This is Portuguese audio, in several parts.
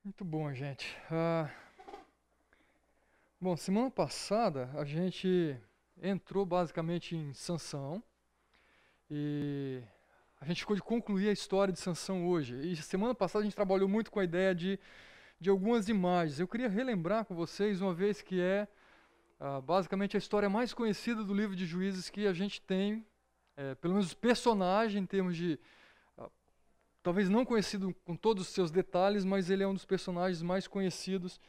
Muito bom, gente. Bom, semana passada a gente entrou basicamente em Sansão e a gente ficou de concluir a história de Sansão hoje. E semana passada a gente trabalhou muito com a ideia de algumas imagens. Eu queria relembrar com vocês uma vez que é basicamente a história mais conhecida do livro de Juízes que a gente tem, pelo menos os personagens em termos de talvez não conhecido com todos os seus detalhes, mas ele é um dos personagens mais conhecidos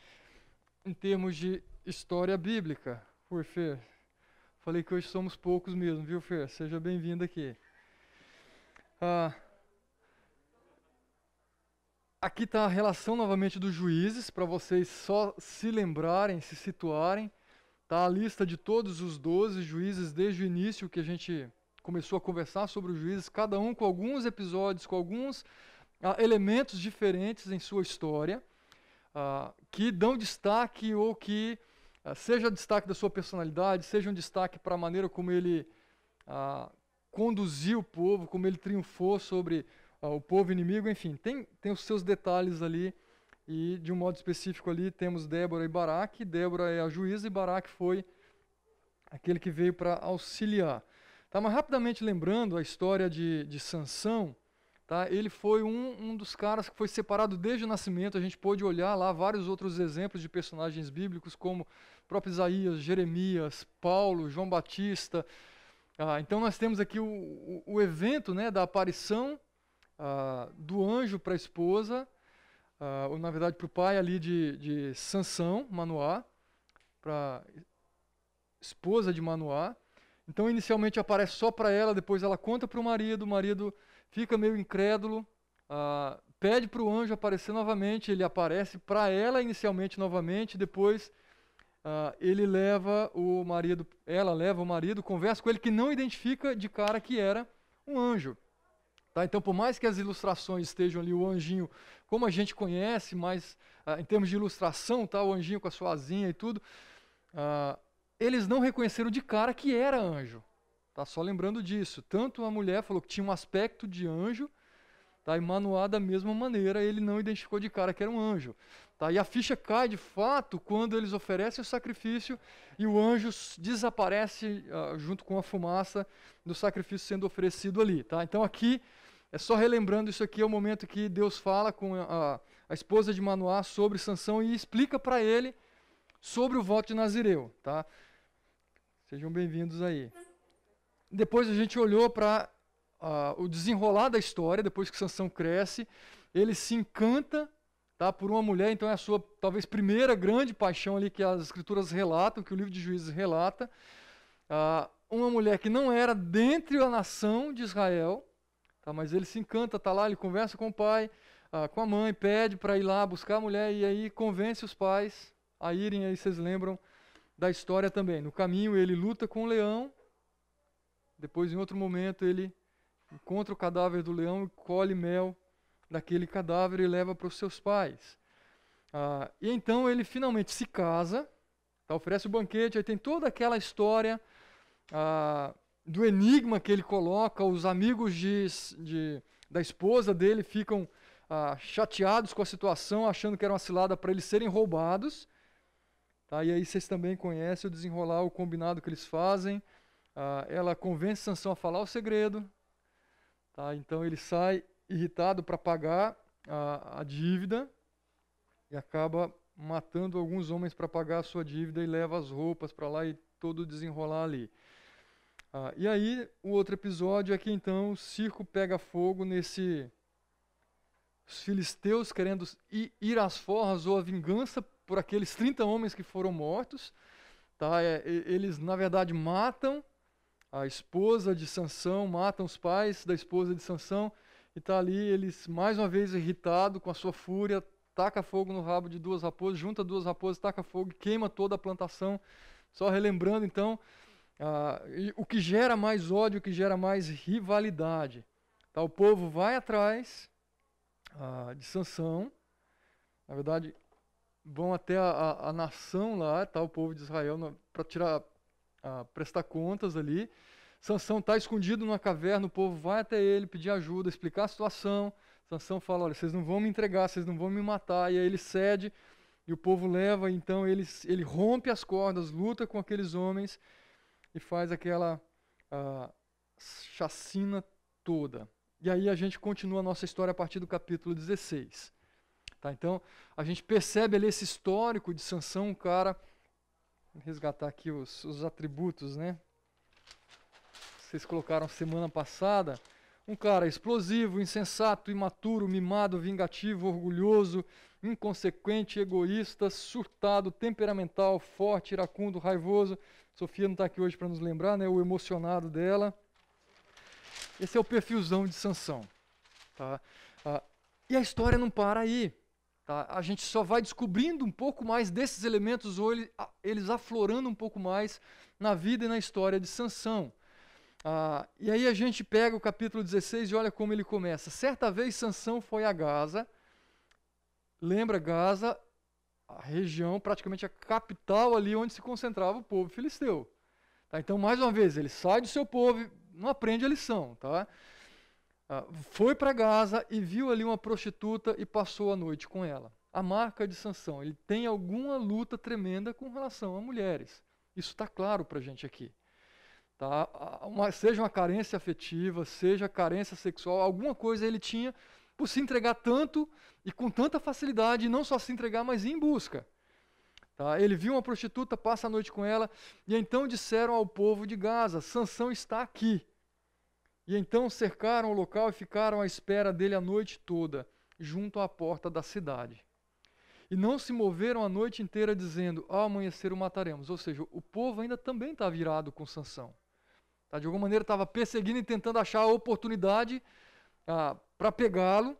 em termos de história bíblica. Oi, Fer. Falei que hoje somos poucos mesmo, viu, Fer? Seja bem-vindo aqui. Ah, aqui está a relação novamente dos juízes, para vocês só se lembrarem, se situarem. Está a lista de todos os 12 juízes desde o início que a gente começou a conversar sobre os juízes, cada um com alguns episódios, com alguns elementos diferentes em sua história, que dão destaque ou que seja destaque da sua personalidade, seja um destaque para a maneira como ele conduziu o povo, como ele triunfou sobre o povo inimigo, enfim, tem os seus detalhes ali, e de um modo específico ali temos Débora e Baraque. Débora é a juíza e Baraque foi aquele que veio para auxiliar. Tá, mas rapidamente lembrando a história de Sansão, tá? Ele foi um dos caras que foi separado desde o nascimento. A gente pôde olhar lá vários outros exemplos de personagens bíblicos, como próprio Isaías, Jeremias, Paulo, João Batista. Então nós temos aqui o evento, né, da aparição do anjo para a esposa, ou na verdade para o pai ali de Sansão, Manoá, para esposa de Manoá. Então, inicialmente aparece só para ela, depois ela conta para o marido fica meio incrédulo, pede para o anjo aparecer novamente, ele aparece para ela inicialmente novamente, depois ele leva o marido, ela leva o marido, conversa com ele, que não identifica de cara que era um anjo. Tá? Então, por mais que as ilustrações estejam ali, o anjinho, como a gente conhece, mas em termos de ilustração, tá? O anjinho com a sua asinha e tudo, eles não reconheceram de cara que era anjo. Tá? Só lembrando disso. Tanto a mulher falou que tinha um aspecto de anjo, tá? E Manoá, da mesma maneira, ele não identificou de cara que era um anjo. Tá? E a ficha cai, de fato, quando eles oferecem o sacrifício e o anjo desaparece junto com a fumaça do sacrifício sendo oferecido ali. Tá? Então aqui, é só relembrando, isso aqui é o momento que Deus fala com a esposa de Manoá sobre Sansão e explica para ele sobre o voto de Nazireu. Tá? Sejam bem-vindos aí. Depois a gente olhou para o desenrolar da história, depois que Sansão cresce, ele se encanta, tá, por uma mulher, então é a sua talvez primeira grande paixão ali que as escrituras relatam, que o livro de Juízes relata. Uma mulher que não era dentre a nação de Israel, tá, mas ele se encanta, tá lá, ele conversa com o pai, com a mãe, pede para ir lá buscar a mulher e aí convence os pais a irem, aí vocês lembram da história também. No caminho ele luta com o leão, depois em outro momento ele encontra o cadáver do leão e colhe mel daquele cadáver e leva para os seus pais. E então ele finalmente se casa, tá, oferece o banquete, aí tem toda aquela história do enigma que ele coloca, os amigos da esposa dele ficam chateados com a situação, achando que era uma cilada para eles serem roubados. Tá? E aí vocês também conhecem o desenrolar, o combinado que eles fazem. Ela convence Sansão a falar o segredo. Tá? Então ele sai irritado para pagar a dívida e acaba matando alguns homens para pagar a sua dívida e leva as roupas para lá e todo desenrolar ali. E aí o outro episódio é que então o circo pega fogo os filisteus querendo ir às forras ou a vingança por aqueles 30 homens que foram mortos. Tá? Eles, na verdade, matam a esposa de Sansão, matam os pais da esposa de Sansão, e está ali, eles, mais uma vez, irritado com a sua fúria, taca fogo no rabo de duas raposas, junta duas raposas, taca fogo e queima toda a plantação. Só relembrando, então, o que gera mais ódio, o que gera mais rivalidade. Tá? O povo vai atrás de Sansão, na verdade, vão até a nação lá, tá? O povo de Israel, para prestar contas ali. Sansão está escondido numa caverna, o povo vai até ele pedir ajuda, explicar a situação. Sansão fala, olha, vocês não vão me entregar, vocês não vão me matar. E aí ele cede, e o povo leva, então ele rompe as cordas, luta com aqueles homens e faz aquela chacina toda. E aí a gente continua a nossa história a partir do capítulo 16. Tá? Então, a gente percebe ali esse histórico de Sansão, um cara... Vou resgatar aqui os atributos, né? Vocês colocaram semana passada. Um cara explosivo, insensato, imaturo, mimado, vingativo, orgulhoso, inconsequente, egoísta, surtado, temperamental, forte, iracundo, raivoso. Sofia não está aqui hoje para nos lembrar, né? O emocionado dela. Esse é o perfilzão de Sansão. Tá? E a história não para aí. Tá? A gente só vai descobrindo um pouco mais desses elementos, ou eles aflorando um pouco mais na vida e na história de Sansão. E aí a gente pega o capítulo 16 e olha como ele começa. Certa vez Sansão foi a Gaza. Lembra Gaza, a região, praticamente a capital ali onde se concentrava o povo filisteu. Tá? Então, mais uma vez, ele sai do seu povo e não aprende a lição. Tá? Foi para Gaza e viu ali uma prostituta e passou a noite com ela. A marca de Sansão, ele tem alguma luta tremenda com relação a mulheres. Isso está claro para a gente aqui. Tá? Seja uma carência afetiva, seja carência sexual, alguma coisa ele tinha por se entregar tanto e com tanta facilidade, e não só se entregar, mas ir em busca. Tá? Ele viu uma prostituta, passa a noite com ela, e então disseram ao povo de Gaza, Sansão está aqui. E então cercaram o local e ficaram à espera dele a noite toda, junto à porta da cidade. E não se moveram a noite inteira dizendo, ao amanhecer o mataremos. Ou seja, o povo ainda também está virado com Sansão. Tá? De alguma maneira estava perseguindo e tentando achar a oportunidade para pegá-lo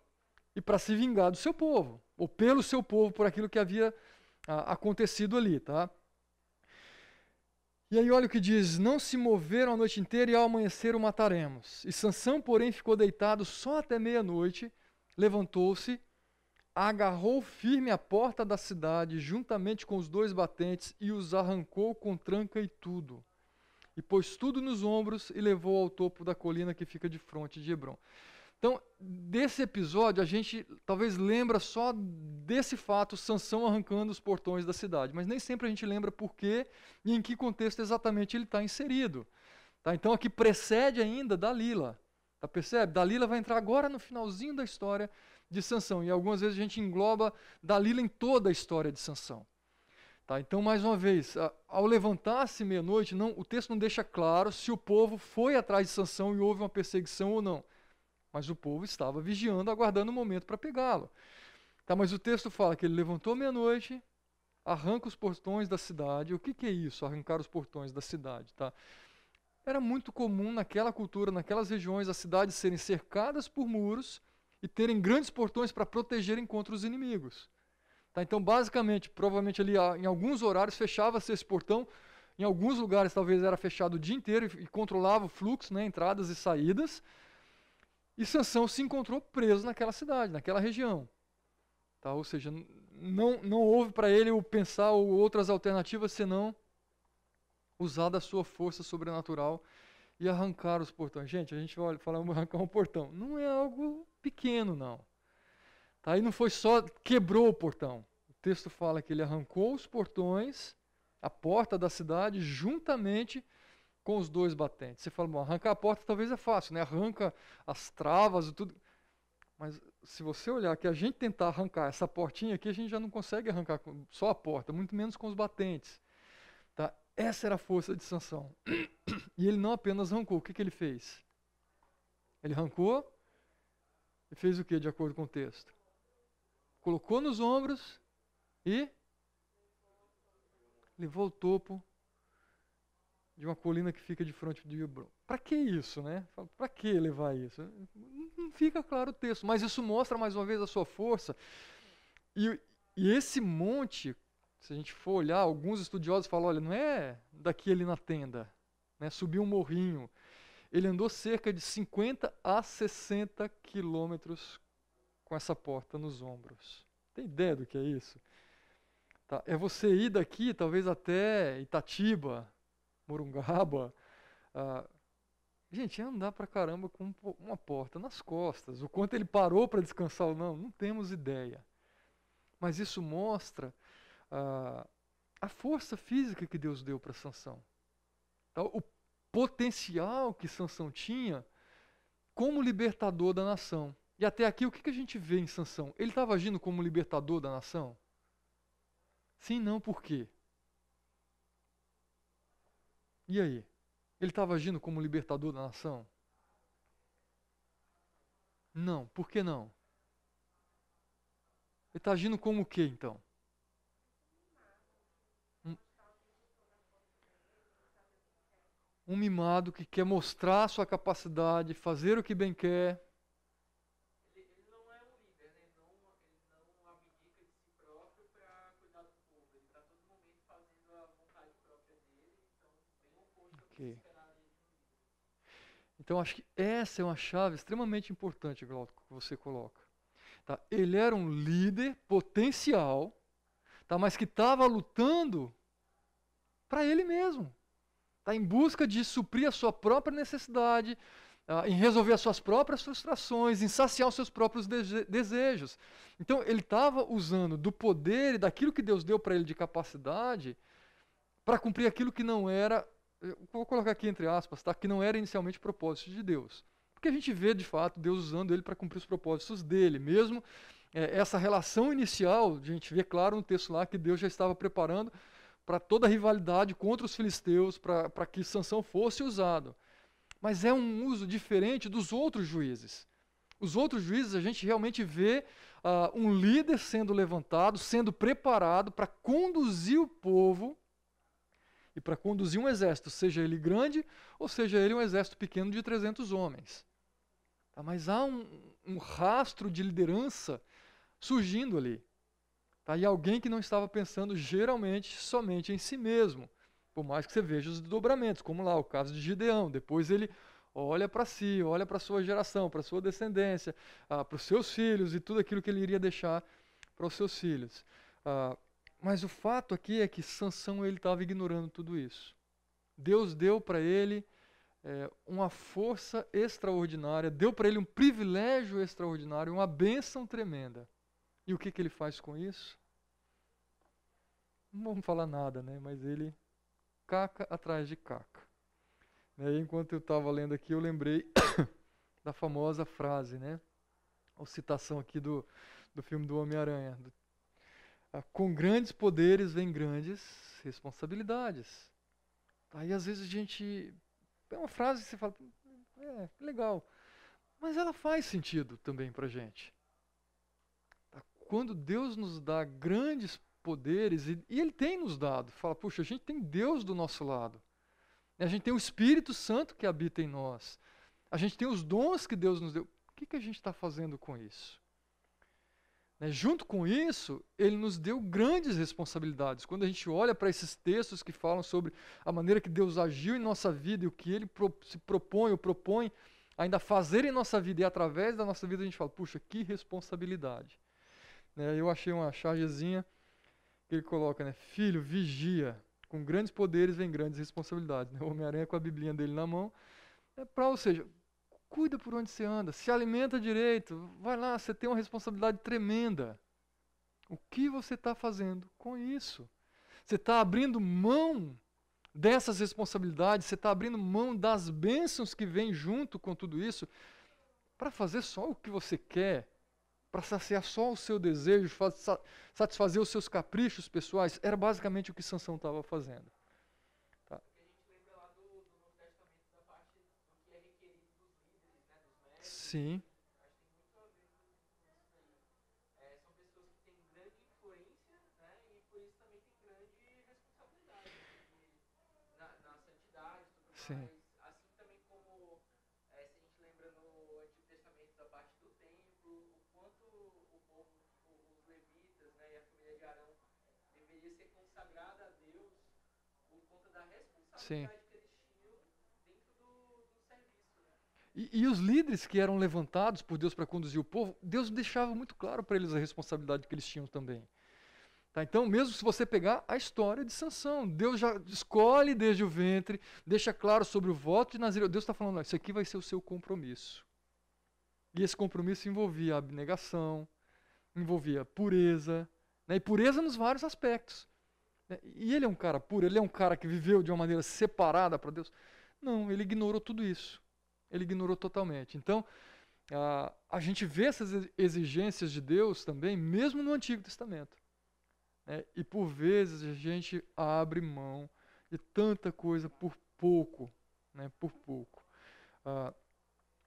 e para se vingar do seu povo, ou pelo seu povo, por aquilo que havia acontecido ali. Tá? E aí olha o que diz, não se moveram a noite inteira e ao amanhecer o mataremos. E Sansão, porém, ficou deitado só até meia-noite, levantou-se, agarrou firme a porta da cidade, juntamente com os 2 batentes, e os arrancou com tranca e tudo. E pôs tudo nos ombros e levou ao topo da colina que fica de fronte de Hebrom. Então, desse episódio, a gente talvez lembra só desse fato, Sansão arrancando os portões da cidade, mas nem sempre a gente lembra por quê e em que contexto exatamente ele está inserido. Tá? Então, aqui precede ainda Dalila. Tá? Percebe? Dalila vai entrar agora no finalzinho da história de Sansão, e algumas vezes a gente engloba Dalila em toda a história de Sansão. Tá? Então, mais uma vez, ao levantar-se meia-noite, o texto não deixa claro se o povo foi atrás de Sansão e houve uma perseguição ou não. Mas o povo estava vigiando, aguardando o momento para pegá-lo. Tá, mas o texto fala que ele levantou meia-noite, arranca os portões da cidade. O que é isso, arrancar os portões da cidade? Tá? Era muito comum naquela cultura, naquelas regiões, as cidades serem cercadas por muros e terem grandes portões para protegerem contra os inimigos. Tá? Então, basicamente, provavelmente ali em alguns horários fechava-se esse portão, em alguns lugares talvez era fechado o dia inteiro e controlava o fluxo, né, entradas e saídas. E Sansão se encontrou preso naquela cidade, naquela região. Tá? Ou seja, não houve para ele o pensar outras alternativas senão usar da sua força sobrenatural e arrancar os portões. Gente, a gente vai falar arrancar um portão. Não é algo pequeno, não. Tá? E não foi só quebrou o portão. O texto fala que ele arrancou os portões, a porta da cidade, juntamente com os 2 batentes. Você fala, bom, arrancar a porta talvez é fácil, né? Arranca as travas e tudo. Mas se você olhar que a gente tentar arrancar essa portinha aqui, a gente já não consegue arrancar só a porta, muito menos com os batentes. Tá? Essa era a força de Sansão. E ele não apenas arrancou, o que ele fez? Ele arrancou e fez o que, de acordo com o texto? Colocou nos ombros e levou ao topo de uma colina que fica de frente de Hebrom. Para que isso, né? Para que levar isso? Não fica claro o texto, mas isso mostra mais uma vez a sua força. E esse monte, se a gente for olhar, alguns estudiosos falam, olha, não é daqui ali na tenda, né? Subiu um morrinho. Ele andou cerca de 50 a 60 quilômetros com essa porta nos ombros. Tem ideia do que é isso? Tá? É você ir daqui, talvez até Itatiba, Morungaba, Gente, é andar pra caramba com uma porta nas costas. O quanto ele parou para descansar ou não, não temos ideia. Mas isso mostra a força física que Deus deu para Sansão. Tá? O potencial que Sansão tinha como libertador da nação. E até aqui, o que a gente vê em Sansão? Ele estava agindo como libertador da nação? Sim, não, por quê? E aí? Ele estava agindo como libertador da nação? Não, por que não? Ele está agindo como o quê, então? Um mimado que quer mostrar sua capacidade, fazer o que bem quer. Ele não é um líder, né? Ele não abdica de si próprio para cuidar do povo. Ele está todo momento fazendo a vontade própria dele, então bem oposto ao que se Ok. esperava dele de um líder. Então, acho que essa é uma chave extremamente importante, Glauco, que você coloca. Tá? Ele era um líder potencial, tá? Mas que estava lutando para ele mesmo. Tá? Em busca de suprir a sua própria necessidade, em resolver as suas próprias frustrações, em saciar os seus próprios desejos. Então, ele estava usando do poder e daquilo que Deus deu para ele de capacidade para cumprir aquilo que não era, eu vou colocar aqui entre aspas, tá? Que não era inicialmente o propósito de Deus. Porque a gente vê, de fato, Deus usando ele para cumprir os propósitos dele. Mesmo essa relação inicial, a gente vê claro no texto lá que Deus já estava preparando para toda a rivalidade contra os filisteus, para que Sansão fosse usado. Mas é um uso diferente dos outros juízes. Os outros juízes, a gente realmente vê um líder sendo levantado, sendo preparado para conduzir o povo e para conduzir um exército, seja ele grande ou seja ele um exército pequeno de 300 homens. Tá? Mas há um rastro de liderança surgindo ali. Tá? E alguém que não estava pensando geralmente somente em si mesmo, por mais que você veja os desdobramentos, como lá o caso de Gideão. Depois ele olha para si, olha para a sua geração, para a sua descendência, para os seus filhos e tudo aquilo que ele iria deixar para os seus filhos. Mas o fato aqui é que Sansão ele estava ignorando tudo isso. Deus deu para ele uma força extraordinária, deu para ele um privilégio extraordinário, uma bênção tremenda. E o que ele faz com isso? Não vamos falar nada, né? Mas ele caca atrás de caca. E enquanto eu estava lendo aqui, eu lembrei da famosa frase, né? A citação aqui do filme do Homem-Aranha. Com grandes poderes vem grandes responsabilidades. Aí às vezes a gente... É uma frase que você fala, que legal. Mas ela faz sentido também pra gente. Quando Deus nos dá grandes poderes, e Ele tem nos dado, fala, puxa, a gente tem Deus do nosso lado. A gente tem o Espírito Santo que habita em nós. A gente tem os dons que Deus nos deu. O que a gente está fazendo com isso? Junto com isso, Ele nos deu grandes responsabilidades. Quando a gente olha para esses textos que falam sobre a maneira que Deus agiu em nossa vida e o que Ele se propõe ou propõe ainda fazer em nossa vida e através da nossa vida, a gente fala, puxa, que responsabilidade. Eu achei uma chargezinha que ele coloca, né? Filho, vigia. Com grandes poderes vem grandes responsabilidades. O Homem-Aranha com a biblinha dele na mão. Ou seja, cuida por onde você anda, se alimenta direito, vai lá, você tem uma responsabilidade tremenda. O que você está fazendo com isso? Você está abrindo mão dessas responsabilidades, você está abrindo mão das bênçãos que vêm junto com tudo isso para fazer só o que você quer, para saciar só o seu desejo, satisfazer os seus caprichos pessoais. Era basicamente o que Sansão estava fazendo. Tá? Porque a gente lembra lá do Novo Testamento da parte do que é requerido dos líderes, né, dos mestres. Sim. Acho que tem muito a ver com isso daí. São pessoas que têm grande influência, né, e por isso também tem grande responsabilidade na santidade e tudo Sim. mais. Assim também como se a gente lembra no Antigo Testamento da parte do templo, o quanto o povo, os levitas, né, e a família de Arão deveria ser consagrada a Deus por conta da Sim. responsabilidade que eles tinham dentro do serviço, né? E os líderes que eram levantados por Deus para conduzir o povo, Deus deixava muito claro para eles a responsabilidade que eles tinham também. Tá? Então, mesmo se você pegar a história de Sansão, Deus já escolhe desde o ventre, deixa claro sobre o voto de Nazireu. Deus está falando, isso aqui vai ser o seu compromisso. E esse compromisso envolvia abnegação, envolvia pureza, né? E pureza nos vários aspectos. Né? E ele é um cara puro, ele é um cara que viveu de uma maneira separada para Deus. Não, ele ignorou tudo isso. Ele ignorou totalmente. Então, a gente vê essas exigências de Deus também, mesmo no Antigo Testamento. Né? E por vezes a gente abre mão de tanta coisa por pouco. Né? Por pouco.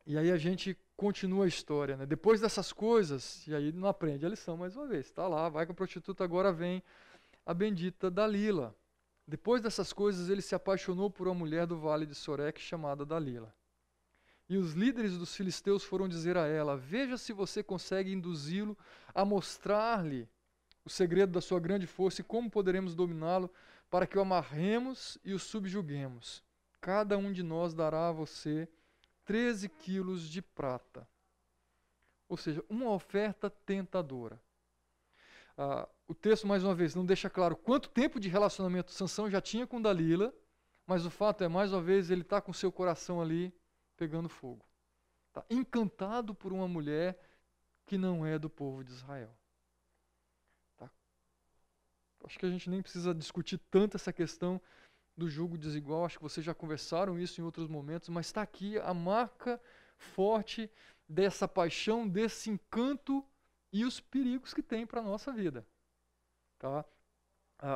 E aí a gente continua a história. Né? Depois dessas coisas, e aí não aprende a lição mais uma vez. Está lá, vai com a prostituta, agora vem a bendita Dalila. Depois dessas coisas, ele se apaixonou por uma mulher do vale de Sorek chamada Dalila. E os líderes dos filisteus foram dizer a ela, veja se você consegue induzi-lo a mostrar-lhe o segredo da sua grande força e como poderemos dominá-lo para que o amarremos e o subjuguemos. Cada um de nós dará a você 13 quilos de prata. Ou seja, uma oferta tentadora. O texto, mais uma vez, não deixa claro quanto tempo de relacionamento Sansão já tinha com Dalila, mas o fato é, mais uma vez, ele está com seu coração ali pegando fogo. Tá encantado por uma mulher que não é do povo de Israel. Tá? Acho que a gente nem precisa discutir tanto essa questão do jugo desigual, acho que vocês já conversaram isso em outros momentos, mas está aqui a marca forte dessa paixão, desse encanto e os perigos que tem para a nossa vida. Tá?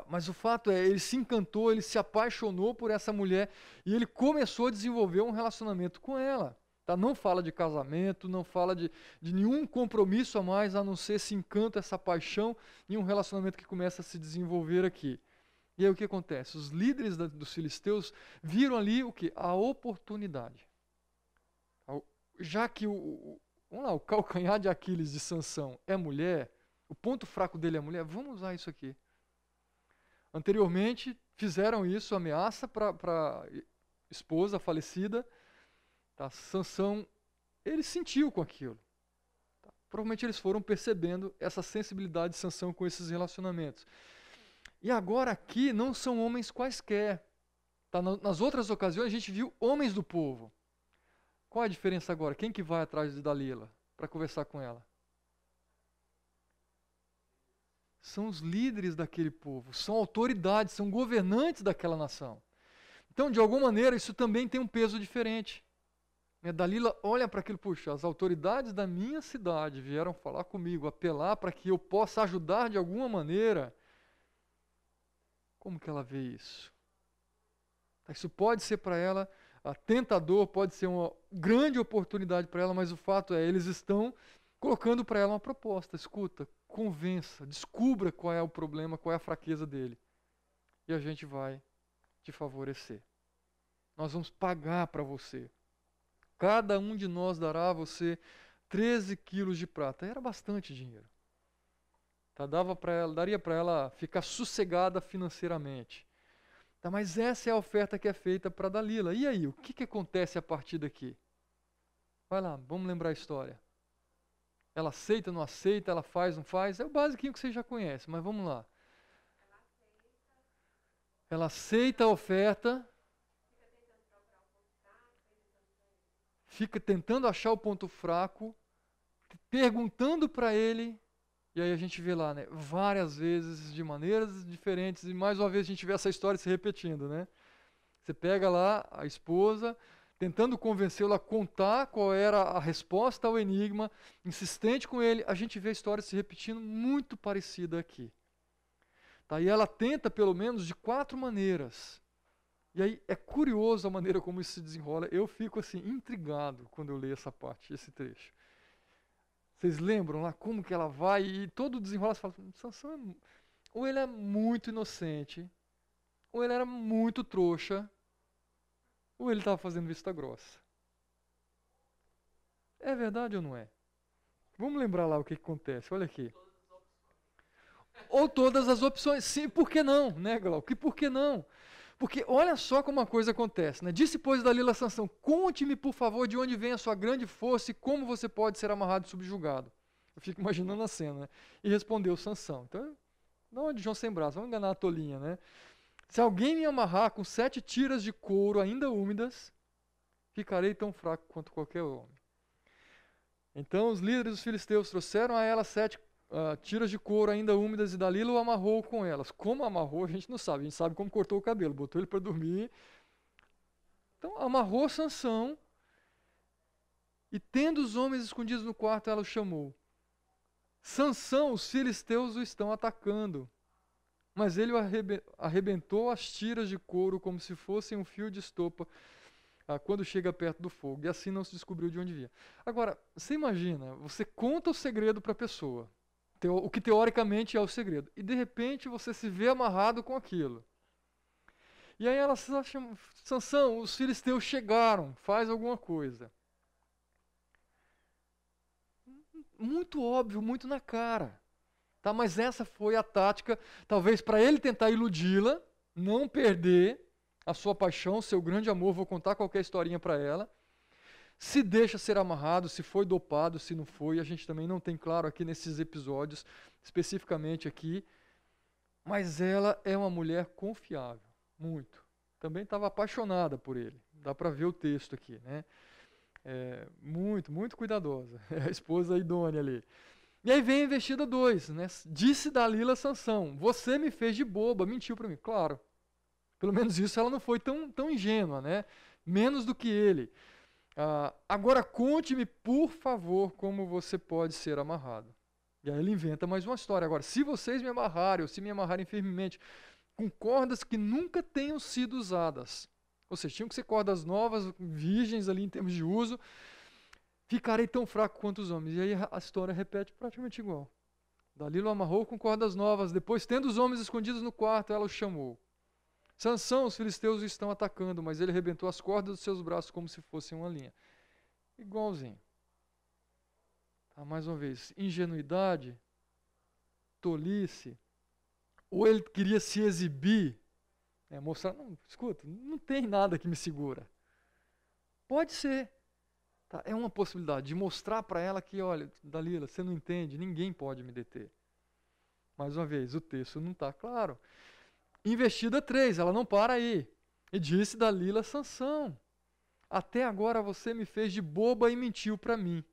Mas o fato é, ele se encantou, ele se apaixonou por essa mulher e ele começou a desenvolver um relacionamento com ela. Tá? Não fala de casamento, não fala de nenhum compromisso a mais, a não ser esse encanto, essa paixão e um relacionamento que começa a se desenvolver aqui. E aí o que acontece? Os líderes dos filisteus viram ali o quê? A oportunidade. Já que vamos lá, o calcanhar de Aquiles de Sansão é mulher, o ponto fraco dele é mulher, vamos usar isso aqui. Anteriormente, fizeram isso, ameaça para a esposa falecida. Tá? Sansão, ele sentiu com aquilo. Tá? Provavelmente eles foram percebendo essa sensibilidade de Sansão com esses relacionamentos. E agora aqui não são homens quaisquer. Tá? Nas outras ocasiões a gente viu homens do povo. Qual a diferença agora? Quem que vai atrás de Dalila para conversar com ela? São os líderes daquele povo, são autoridades, são governantes daquela nação. Então, de alguma maneira, isso também tem um peso diferente. Dalila olha para aquilo, puxa, as autoridades da minha cidade vieram falar comigo, apelar para que eu possa ajudar de alguma maneira. Como que ela vê isso? Isso pode ser para ela tentador, pode ser uma grande oportunidade para ela, mas o fato é, eles estão colocando para ela uma proposta. Escuta, convença, descubra qual é o problema, qual é a fraqueza dele. E a gente vai te favorecer. Nós vamos pagar para você. Cada um de nós dará a você 13 quilos de prata. Era bastante dinheiro. Tá, daria para ela ficar sossegada financeiramente. Tá, mas essa é a oferta que é feita para Dalila. E aí, o que acontece a partir daqui? Vai lá, vamos lembrar a história. Ela aceita, não aceita, ela faz, não faz. É o basiquinho que você já conhece, mas vamos lá. Ela aceita a oferta. Fica tentando achar o ponto fraco. Perguntando para ele. E aí a gente vê lá, né, várias vezes, de maneiras diferentes. E mais uma vez a gente vê essa história se repetindo, né? Você pega lá a esposa, tentando convencê-lo a contar qual era a resposta ao enigma, insistente com ele, a gente vê a história se repetindo muito parecida aqui. Tá? E ela tenta, pelo menos, de 4 maneiras. E aí é curioso a maneira como isso se desenrola. Eu fico assim, intrigado quando eu leio essa parte, esse trecho. Vocês lembram lá como que ela vai e todo o desenrolar, você fala, Sansão, ou ele é muito inocente, ou ele era muito trouxa, ou ele estava fazendo vista grossa. É verdade ou não é? Vamos lembrar lá o que acontece. Olha aqui. Ou todas as opções. Sim, por que não, né, Glauco? E por que não? Porque olha só como a coisa acontece. Né? Disse, pois, Dalila a Sansão, conte-me, por favor, de onde vem a sua grande força e como você pode ser amarrado e subjugado. Eu fico imaginando a cena. Né? E respondeu Sansão. Então, Não é de João sem braço, vamos enganar a tolinha, né? Se alguém me amarrar com 7 tiras de couro ainda úmidas, ficarei tão fraco quanto qualquer homem. Então os líderes dos filisteus trouxeram a ela 7 tiras de couro ainda úmidas e Dalila o amarrou com elas. Como amarrou, a gente não sabe. A gente sabe como cortou o cabelo, botou ele para dormir. Então amarrou Sansão e tendo os homens escondidos no quarto, ela o chamou. Sansão, os filisteus o estão atacando. Mas ele arrebentou as tiras de couro como se fossem um fio de estopa quando chega perto do fogo. E assim não se descobriu de onde vinha. Agora, você imagina, você conta o segredo para a pessoa, o que teoricamente é o segredo, e de repente você se vê amarrado com aquilo. E aí ela chama, Sansão, os filisteus chegaram, faz alguma coisa. Muito óbvio, muito na cara. Tá? Mas essa foi a tática, talvez para ele tentar iludi-la, não perder a sua paixão, seu grande amor, vou contar qualquer historinha para ela. Se deixa ser amarrado, se foi dopado, se não foi, a gente também não tem claro aqui nesses episódios, especificamente aqui. Mas ela é uma mulher confiável, muito. Também estava apaixonada por ele, dá para ver o texto aqui, né? Muito, muito cuidadosa, é a esposa idônea ali. E aí vem a investida 2, né? Disse Dalila a Sansão, você me fez de boba, mentiu para mim. Claro, pelo menos isso ela não foi tão ingênua, né? Menos do que ele. Agora conte-me, por favor, como você pode ser amarrado. E aí ele inventa mais uma história. Agora, se vocês me amarrarem, ou se me amarrarem firmemente, com cordas que nunca tenham sido usadas, ou seja, tinham que ser cordas novas, virgens ali em termos de uso, ficarei tão fraco quanto os homens. E aí a história repete praticamente igual. Dalila o amarrou com cordas novas, depois, tendo os homens escondidos no quarto, ela o chamou. Sansão, os filisteus o estão atacando, mas ele arrebentou as cordas dos seus braços como se fossem uma linha. Igualzinho. Mais uma vez, ingenuidade, tolice, ou ele queria se exibir, mostrar, não, escuta, não tem nada que me segura. Pode ser. Tá? É uma possibilidade de mostrar para ela que, olha, Dalila, você não entende, ninguém pode me deter. Mais uma vez, o texto não está claro. Investida 3, ela não para aí. E disse Dalila a Sansão, até agora você me fez de boba e mentiu para mim.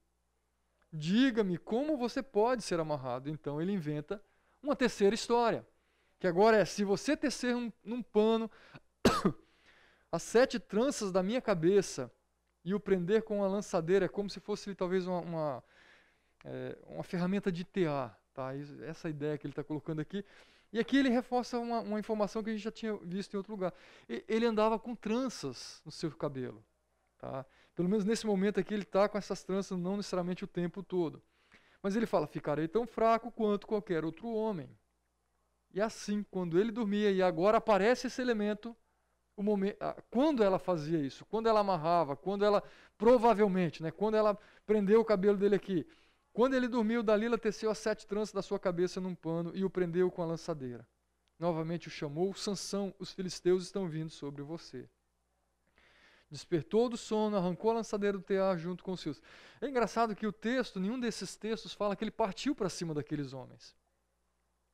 Diga-me como você pode ser amarrado. Então ele inventa uma terceira história, que agora é, se você tecer num pano as 7 tranças da minha cabeça e o prender com uma lançadeira, é como se fosse talvez uma ferramenta de tear. Tá? Essa ideia que ele está colocando aqui. E aqui ele reforça uma informação que a gente já tinha visto em outro lugar. Ele andava com tranças no seu cabelo. Tá? Pelo menos nesse momento aqui ele está com essas tranças, não necessariamente o tempo todo. Mas ele fala, ficarei tão fraco quanto qualquer outro homem. E assim, quando ele dormia, e agora aparece esse elemento, quando ela fazia isso, quando ela amarrava, quando ela, provavelmente, né, quando ela prendeu o cabelo dele aqui, quando ele dormiu, Dalila teceu as 7 tranças da sua cabeça num pano e o prendeu com a lançadeira. Novamente o chamou, Sansão, os filisteus estão vindo sobre você. Despertou do sono, arrancou a lançadeira do tear junto com os seus. É engraçado que o texto, nenhum desses textos fala que ele partiu para cima daqueles homens.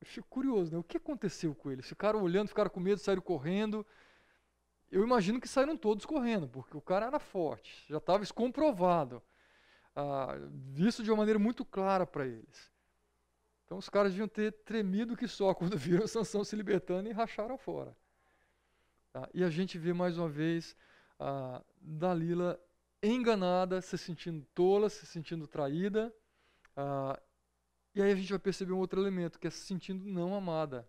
Eu fico curioso, né? O que aconteceu com eles? Ficaram olhando, ficaram com medo, saíram correndo. Eu imagino que saíram todos correndo, porque o cara era forte, já estava isso comprovado, visto de uma maneira muito clara para eles. Então os caras deviam ter tremido que só quando viram Sansão se libertando e racharam fora. Tá? E a gente vê mais uma vez Dalila enganada, se sentindo tola, se sentindo traída. E aí a gente vai perceber um outro elemento, que é se sentindo não amada.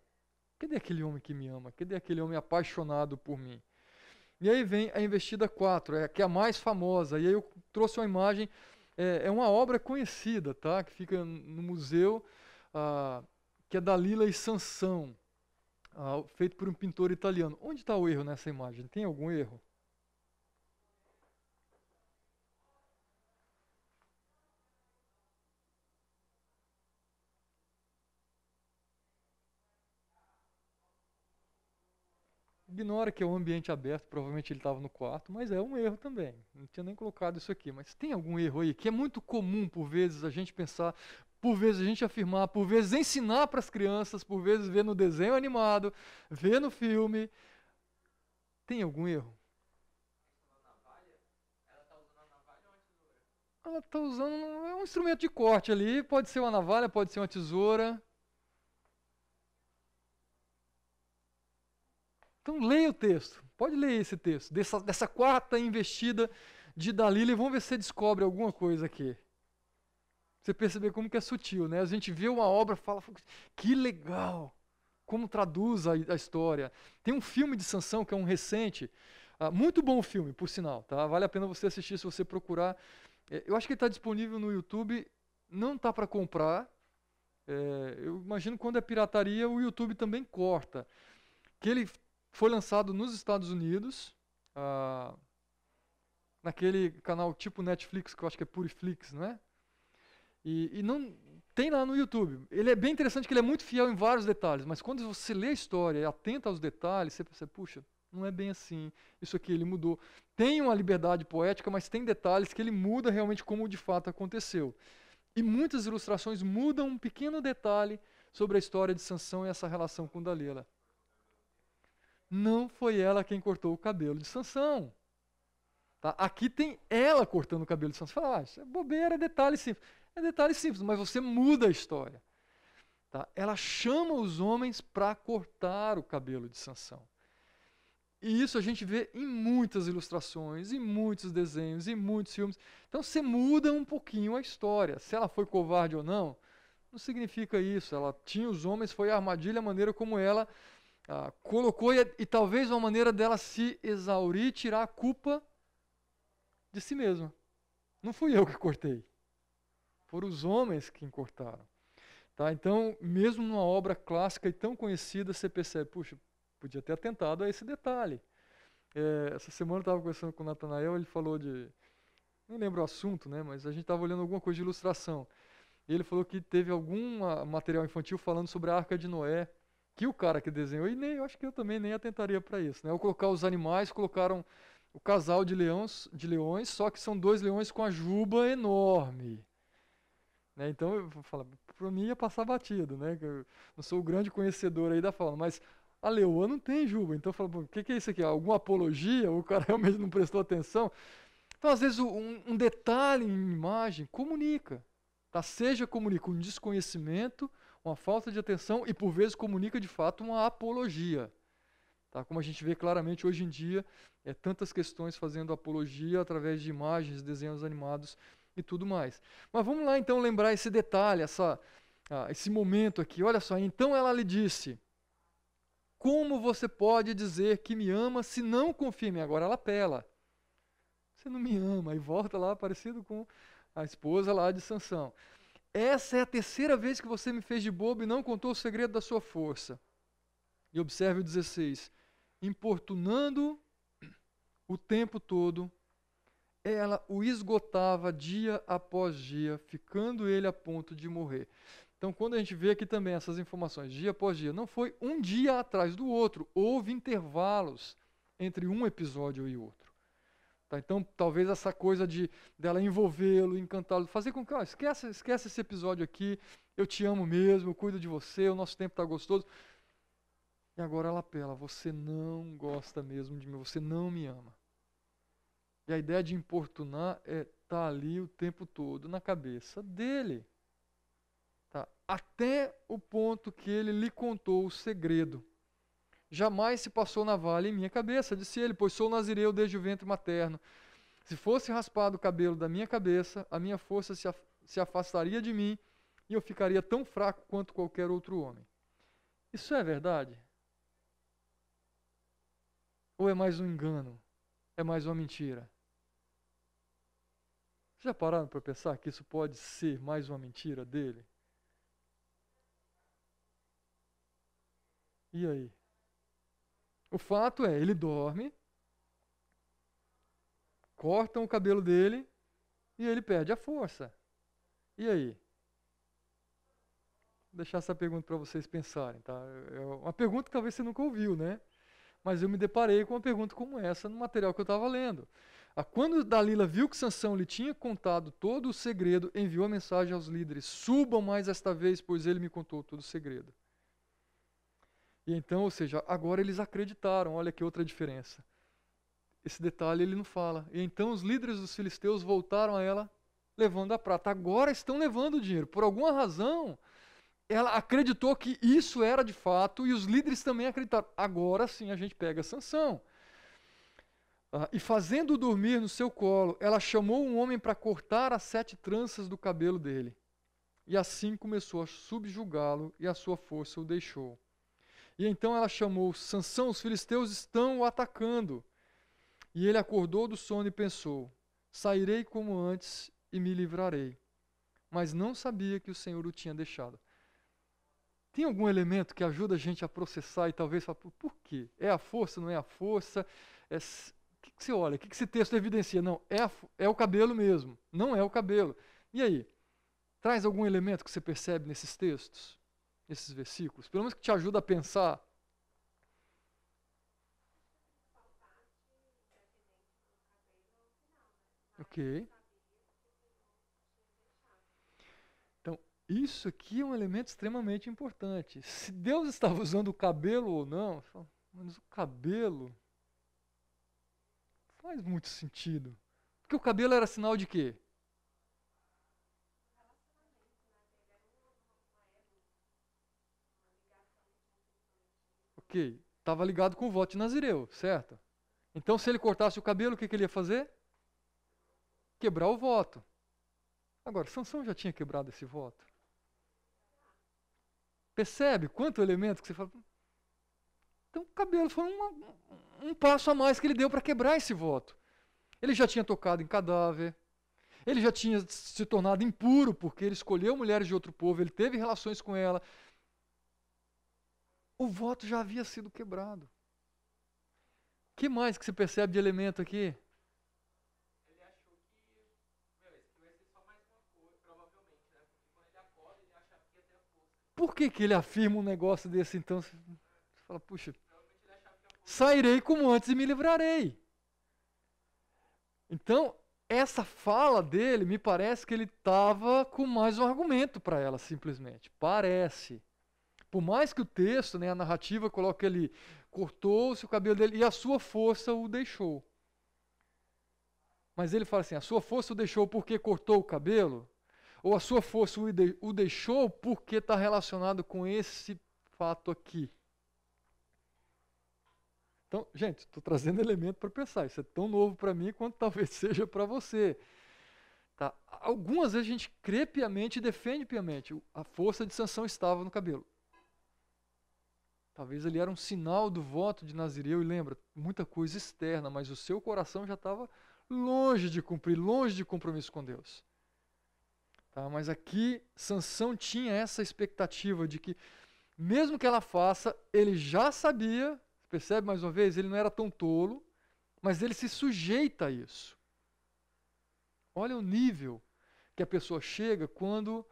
Cadê aquele homem que me ama? Cadê aquele homem apaixonado por mim? E aí vem a investida 4, que é a mais famosa. E aí eu trouxe uma imagem, é uma obra conhecida, tá? Que fica no museu, que é Dalila e Sansão, feito por um pintor italiano. Onde está o erro nessa imagem? Tem algum erro? Ignora que é um ambiente aberto, provavelmente ele estava no quarto, mas é um erro também. Não tinha nem colocado isso aqui. Mas tem algum erro aí, que é muito comum, por vezes, a gente pensar, por vezes a gente afirmar, por vezes ensinar para as crianças, por vezes ver no desenho animado, ver no filme. Tem algum erro? Ela está usando um instrumento de corte ali, pode ser uma navalha, pode ser uma tesoura. Então leia o texto, pode ler esse texto, dessa quarta investida de Dalila, e vamos ver se você descobre alguma coisa aqui. Você perceber como que é sutil, né? A gente vê uma obra e fala, que legal, como traduz a história. Tem um filme de Sansão, que é um recente, muito bom filme, por sinal, tá? Vale a pena você assistir se você procurar. Eu acho que ele está disponível no YouTube, não está para comprar. Eu imagino que quando é pirataria, o YouTube também corta. Que ele foi lançado nos Estados Unidos, naquele canal tipo Netflix, que eu acho que é Puriflix, não é? E não tem lá no YouTube. Ele é bem interessante, que ele é muito fiel em vários detalhes, mas quando você lê a história e atenta aos detalhes, você percebe, puxa, não é bem assim, isso aqui ele mudou. Tem uma liberdade poética, mas tem detalhes que ele muda realmente como de fato aconteceu. E muitas ilustrações mudam um pequeno detalhe sobre a história de Sansão e essa relação com Dalila. Não foi ela quem cortou o cabelo de Sansão. Tá? Aqui tem ela cortando o cabelo de Sansão. Você fala, isso é bobeira, é detalhe simples. É detalhe simples, mas você muda a história. Tá? Ela chama os homens para cortar o cabelo de Sansão. E isso a gente vê em muitas ilustrações, em muitos desenhos, em muitos filmes. Então você muda um pouquinho a história. Se ela foi covarde ou não, não significa isso. Ela tinha os homens, foi a armadilha, a maneira como ela colocou, e talvez uma maneira dela se exaurir, tirar a culpa de si mesma. Não fui eu que cortei. Foram os homens que cortaram. Tá? Então, mesmo numa obra clássica e tão conhecida, você percebe, puxa, podia ter atentado a esse detalhe. Essa semana eu estava conversando com o Natanael, ele falou não lembro o assunto, né, mas a gente estava olhando alguma coisa de ilustração. E ele falou que teve algum material infantil falando sobre a Arca de Noé, que o cara que desenhou, e eu acho que eu também nem atentaria para isso. Né? Ao colocar os animais, colocaram o casal de leões, só que são 2 leões com a juba enorme. Né? Então, eu falo, para mim ia passar batido, né? Eu não sou o grande conhecedor aí da fauna, mas a leoa não tem juba. Então, eu falo, o que é isso aqui? Alguma apologia? O cara realmente não prestou atenção? Então, às vezes, um detalhe em imagem comunica. Tá? Seja comunica um desconhecimento, uma falta de atenção, e por vezes comunica de fato uma apologia. Tá? Como a gente vê claramente hoje em dia, tantas questões fazendo apologia através de imagens, desenhos animados e tudo mais. Mas vamos lá então lembrar esse detalhe, esse momento aqui. Olha só, então ela lhe disse, como você pode dizer que me ama se não confia em mim? Agora ela apela. Você não me ama. E volta lá parecido com a esposa lá de Sansão. Essa é a 3ª vez que você me fez de bobo e não contou o segredo da sua força. E observe o 16. Importunando o tempo todo, ela o esgotava dia após dia, ficando ele a ponto de morrer. Então, quando a gente vê aqui também essas informações, dia após dia, não foi um dia atrás do outro, houve intervalos entre um episódio e outro. Tá? Então, talvez essa coisa dela envolvê-lo, encantá-lo, fazer com que, esquece esse episódio aqui, eu te amo mesmo, eu cuido de você, o nosso tempo está gostoso. E agora ela apela, você não gosta mesmo de mim, você não me ama. E a ideia de importunar tá ali o tempo todo na cabeça dele. Tá? Até o ponto que ele lhe contou o segredo. Jamais se passou navalha em minha cabeça, disse ele, pois sou nazireu desde o ventre materno. Se fosse raspado o cabelo da minha cabeça, a minha força se afastaria de mim e eu ficaria tão fraco quanto qualquer outro homem. Isso é verdade? Ou é mais um engano? É mais uma mentira? Já pararam para pensar que isso pode ser mais uma mentira dele? E aí? O fato é, ele dorme, cortam o cabelo dele e ele perde a força. E aí? Vou deixar essa pergunta para vocês pensarem, tá? É uma pergunta que talvez você nunca ouviu, né? Mas eu me deparei com uma pergunta como essa no material que eu estava lendo. Quando Dalila viu que Sansão lhe tinha contado todo o segredo, enviou a mensagem aos líderes: subam mais esta vez, pois ele me contou todo o segredo. E então, ou seja, agora eles acreditaram. Olha que outra diferença. Esse detalhe ele não fala. E então os líderes dos filisteus voltaram a ela levando a prata. Agora estão levando o dinheiro. Por alguma razão, ela acreditou que isso era de fato e os líderes também acreditaram. Agora sim a gente pega Sansão. E fazendo-o dormir no seu colo, ela chamou um homem para cortar as 7 tranças do cabelo dele. E assim começou a subjugá-lo e a sua força o deixou. E então ela chamou: Sansão, os filisteus estão o atacando. E ele acordou do sono e pensou: sairei como antes e me livrarei. Mas não sabia que o Senhor o tinha deixado. Tem algum elemento que ajuda a gente a processar e talvez falar: por quê? É a força, não é a força? O que você olha? O que esse texto evidencia? Não, é o cabelo mesmo. Não é o cabelo. E aí? Traz algum elemento que você percebe nesses textos? Nesses versículos? Pelo menos que te ajuda a pensar. Ok. Então, isso aqui é um elemento extremamente importante. Se Deus estava usando o cabelo ou não, mas o cabelo faz muito sentido. Porque o cabelo era sinal de quê? Ok, estava ligado com o voto de Nazireu, certo? Então, se ele cortasse o cabelo, o que ele ia fazer? Quebrar o voto. Agora, Sansão já tinha quebrado esse voto. Percebe quanto elemento que você fala? Então, o cabelo foi um passo a mais que ele deu para quebrar esse voto. Ele já tinha tocado em cadáver, ele já tinha se tornado impuro porque ele escolheu mulheres de outro povo, ele teve relações com ela. O voto já havia sido quebrado. O que mais que você percebe de elemento aqui? Ele achou que, meu, esse aqui vai ser só mais uma coisa, provavelmente, né? Porque quando ele acorda, ele achava que ia ter a força. Por que ele afirma um negócio desse então? Você fala, puxa, Provavelmente ele achava que a força. sairei como antes e me livrarei. Então, essa fala dele, me parece que ele estava com mais um argumento para ela, simplesmente. Parece. Por mais que o texto, né, a narrativa, coloque ali, cortou-se o cabelo dele e a sua força o deixou. Mas ele fala assim, a sua força o deixou porque cortou o cabelo? Ou a sua força o deixou porque está relacionado com esse fato aqui? Então, gente, estou trazendo elemento para pensar. Isso é tão novo para mim quanto talvez seja para você. Tá? Algumas vezes a gente crê piamente e defende piamente. A força de Sansão estava no cabelo. Talvez ele era um sinal do voto de Nazireu. E lembra, muita coisa externa, mas o seu coração já estava longe de cumprir, longe de compromisso com Deus. Tá? Mas aqui, Sansão tinha essa expectativa de que, mesmo que ela faça, ele já sabia. Percebe mais uma vez? Ele não era tão tolo, mas ele se sujeita a isso. Olha o nível que a pessoa chega quando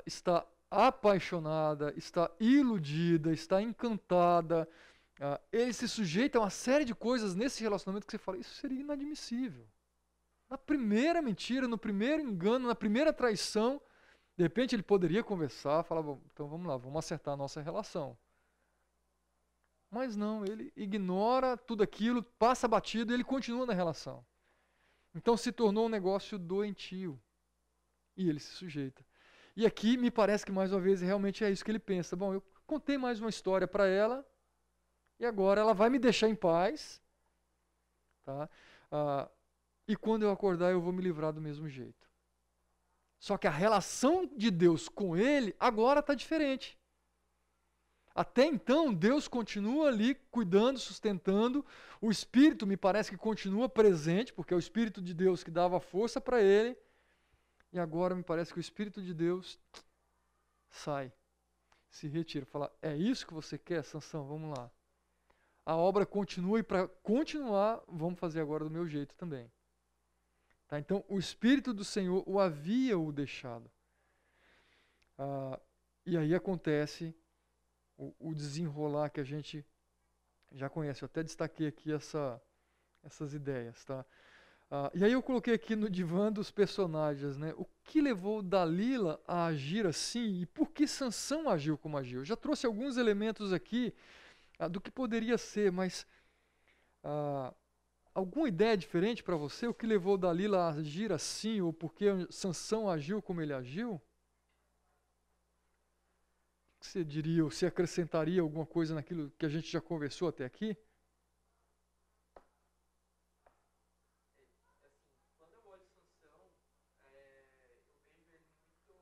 está apaixonada, está iludida, está encantada. Ele se sujeita a uma série de coisas nesse relacionamento que você fala, isso seria inadmissível. Na primeira mentira, no primeiro engano, na primeira traição, de repente ele poderia conversar, falar, então vamos lá, vamos acertar a nossa relação. Mas não, ele ignora tudo aquilo, passa batido e ele continua na relação. Então se tornou um negócio doentio. E ele se sujeita. E aqui me parece que mais uma vez realmente é isso que ele pensa. Bom, eu contei mais uma história para ela e agora ela vai me deixar em paz. Tá? E quando eu acordar eu vou me livrar do mesmo jeito. Só que a relação de Deus com ele agora está diferente. Até então, Deus continua ali cuidando, sustentando. O Espírito me parece que continua presente, porque é o Espírito de Deus que dava força para ele. E agora me parece que o Espírito de Deus sai, se retira. Fala, é isso que você quer, Sansão? Vamos lá. A obra continua e para continuar, vamos fazer agora do meu jeito também. Tá? Então, o Espírito do Senhor o havia deixado. E aí acontece o desenrolar que a gente já conhece. Eu até destaquei aqui essas ideias. Tá? E aí eu coloquei aqui no divã dos personagens, né? O que levou Dalila a agir assim e por que Sansão agiu como agiu? Eu já trouxe alguns elementos aqui do que poderia ser, mas ah, alguma ideia diferente para você? O que levou Dalila a agir assim ou por que Sansão agiu como ele agiu? O que você diria ou se acrescentaria alguma coisa naquilo que a gente já conversou até aqui? Quando eu olho Sansão, eu vejo ele muito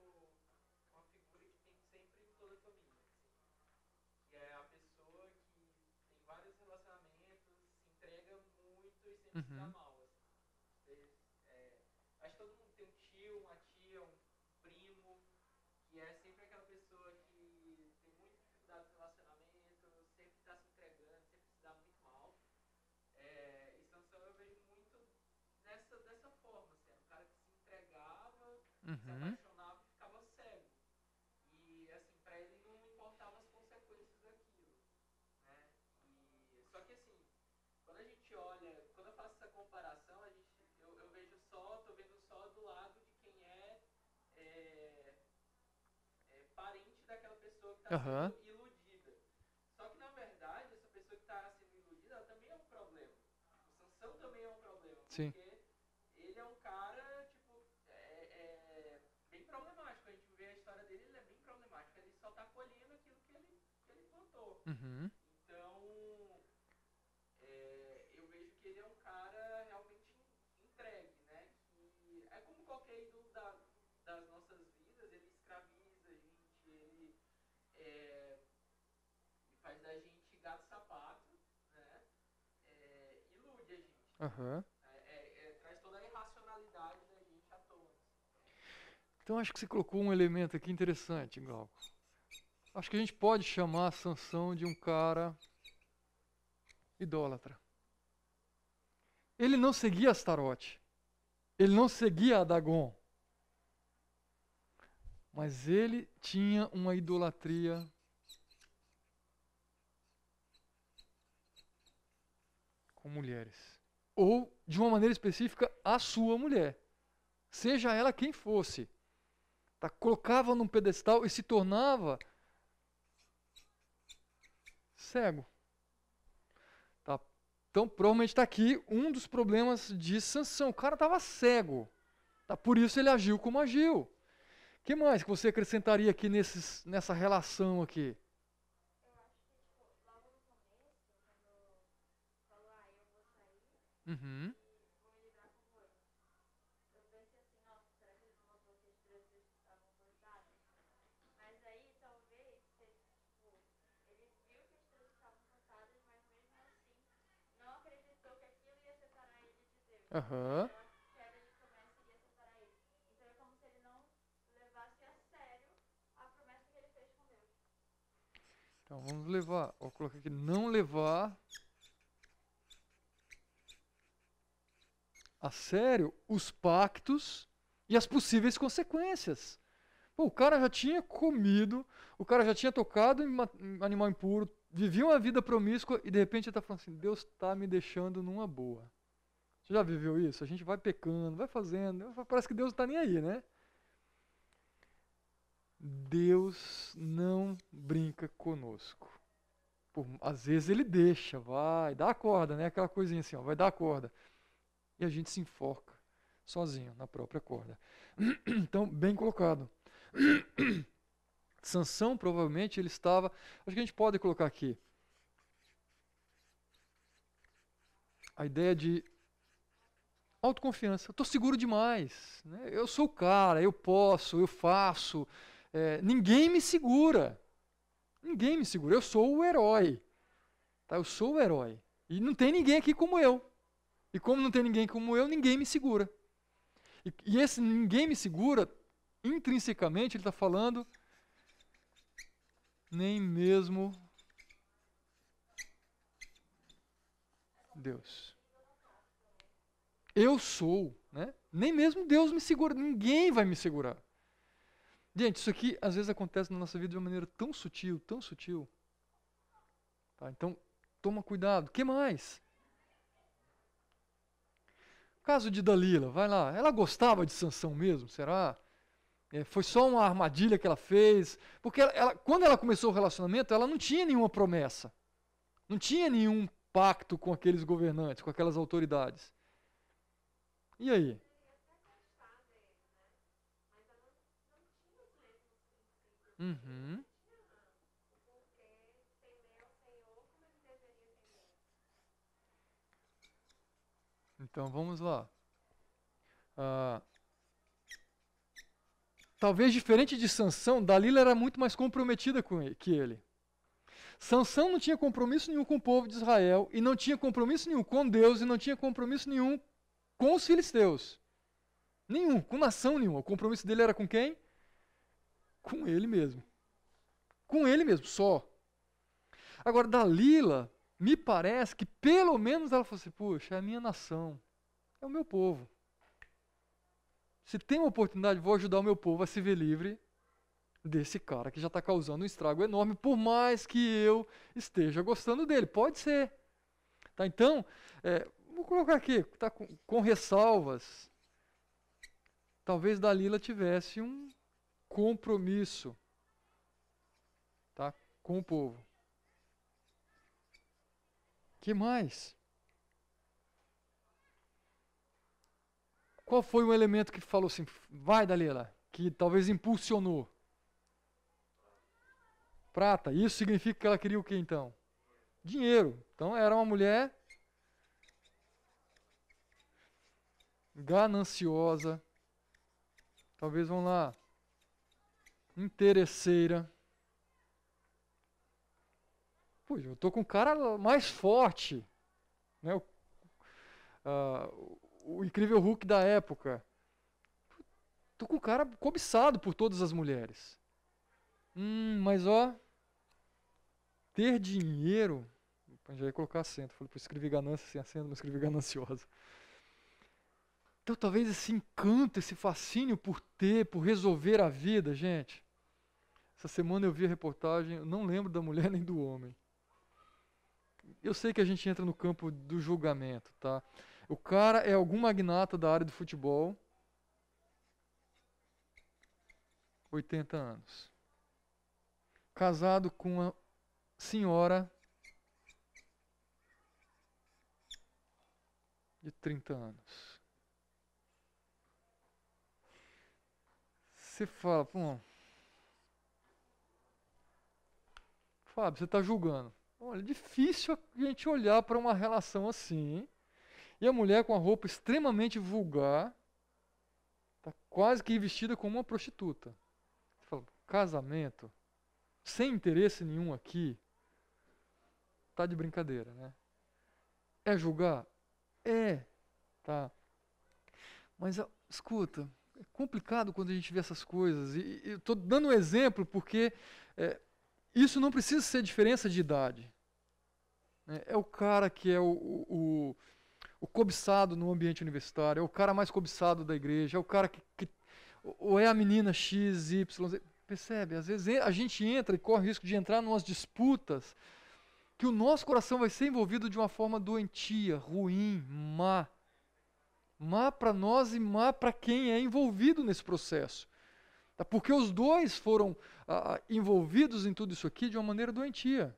uma figura que tem sempre em toda a família, assim, que é a pessoa que tem vários relacionamentos, se entrega muito e sempre se dá Uhum, mal, assim. Vocês, acho que todo mundo tem um tio, uma tia, um primo, que é sempre aquela pessoa que tem muita dificuldade no relacionamento, sempre está se entregando, sempre se dá muito mal. E Sansão eu vejo muito dessa forma, assim, era um cara que se entregava, se uhum, apaixonava e ficava cego. E assim, para ele não importavam as consequências daquilo, né? Só que assim, quando eu faço essa comparação, eu vejo tô vendo só do lado de quem é parente daquela pessoa que está aham, sendo iludida. Só que na verdade, essa pessoa que está sendo iludida, ela também é um problema. O Sansão também é um problema, sim, porque ele é um cara, tipo, bem problemático. A gente vê a história dele, ele é bem problemático. Ele só está colhendo aquilo que ele plantou. uhum, Então, eu vejo que ele é um cara realmente entregue, né? Que é como qualquer ídolo das nossas vidas, ele escraviza a gente, é, ele faz da gente gato-sapato, né? Ilude a gente, né? aham. Traz toda a irracionalidade da gente à tona. Então acho que você colocou um elemento aqui interessante, Glauco. Acho que a gente pode chamar a Sansão de um cara idólatra. Ele não seguia Astarote, ele não seguia Dagon, mas ele tinha uma idolatria com mulheres. Ou, de uma maneira específica, a sua mulher. Seja ela quem fosse. Tá? Colocava num pedestal e se tornava cego. Tá? Então, provavelmente está aqui um dos problemas de Sansão. O cara estava cego. Tá? Por isso ele agiu como agiu. O que mais que você acrescentaria aqui nessa relação aqui? Uhum. Aham. Então vamos levar. Vou colocar aqui, não levar a sério os pactos e as possíveis consequências. Pô, o cara já tinha comido, o cara já tinha tocado em animal impuro, vivia uma vida promíscua e de repente ele está falando assim: Deus está me deixando numa boa. Você já viveu isso? A gente vai pecando, vai fazendo, parece que Deus não está nem aí, né? Deus não brinca conosco. Às vezes ele deixa, vai, dá a corda, né? Aquela coisinha assim, ó, vai dar a corda. E a gente se enforca sozinho na própria corda. Então, bem colocado. Sansão, provavelmente, ele estava. Acho que a gente pode colocar aqui a ideia de autoconfiança. Eu estou seguro demais. Né? Eu sou o cara, eu posso, eu faço. Ninguém me segura. Ninguém me segura. Eu sou o herói. Tá? Eu sou o herói. E não tem ninguém aqui como eu. E como não tem ninguém como eu, ninguém me segura. E esse ninguém me segura, intrinsecamente, ele está falando, nem mesmo Deus. Eu sou, né? Nem mesmo Deus me segura, ninguém vai me segurar. Gente, isso aqui às vezes acontece na nossa vida de uma maneira tão sutil, tão sutil. Tá? Então, toma cuidado. O que mais? Caso de Dalila, vai lá. Ela gostava de Sansão mesmo, será? Foi só uma armadilha que ela fez? Porque quando ela começou o relacionamento, ela não tinha nenhuma promessa. Não tinha nenhum pacto com aqueles governantes, com aquelas autoridades. E aí? Uhum. Então vamos lá. Talvez diferente de Sansão, Dalila era muito mais comprometida que ele. Sansão não tinha compromisso nenhum com o povo de Israel, e não tinha compromisso nenhum com Deus, e não tinha compromisso nenhum com os filisteus. Nenhum, com nação nenhuma. O compromisso dele era com quem? Com ele mesmo. Com ele mesmo, só. Agora, Dalila, me parece que pelo menos ela falou assim, puxa, é a minha nação, é o meu povo. Se tem uma oportunidade, vou ajudar o meu povo a se ver livre desse cara que já está causando um estrago enorme, por mais que eu esteja gostando dele. Pode ser. Tá, então, vou colocar aqui, tá, com ressalvas. Talvez Dalila tivesse um compromisso, tá, com o povo. Que mais? Qual foi o elemento que falou assim, vai Dalila, que talvez impulsionou? Prata. Isso significa que ela queria o que então? Dinheiro. Então era uma mulher gananciosa. Talvez, vamos lá, interesseira. Pois, eu tô com um cara mais forte, né? O incrível Hulk da época. Tô com o cara cobiçado por todas as mulheres. Mas ó, ter dinheiro, já ia colocar acento, falei, escrevi ganância sem acento, não escrevi gananciosa. Então talvez esse encanto, esse fascínio por ter, por resolver a vida, gente. Essa semana eu vi a reportagem, eu não lembro da mulher nem do homem. Eu sei que a gente entra no campo do julgamento, tá? O cara é algum magnata da área do futebol, 80 anos. Casado com uma senhora de 30 anos. Você fala, pô, Fábio, você está julgando. Olha, é difícil a gente olhar para uma relação assim, e a mulher com a roupa extremamente vulgar, tá quase que vestida como uma prostituta. Você fala, casamento, sem interesse nenhum aqui, tá de brincadeira, né? É julgar? É, tá. Mas, escuta, é complicado quando a gente vê essas coisas, e eu estou dando um exemplo porque isso não precisa ser diferença de idade. Né? É o cara que é o cobiçado no ambiente universitário, é o cara mais cobiçado da igreja, é o cara ou é a menina X, Y, Z. Percebe? Às vezes a gente entra e corre o risco de entrar em umas disputas que o nosso coração vai ser envolvido de uma forma doentia, ruim, má. Má para nós e má para quem é envolvido nesse processo. Tá? Porque os dois foram envolvidos em tudo isso aqui de uma maneira doentia.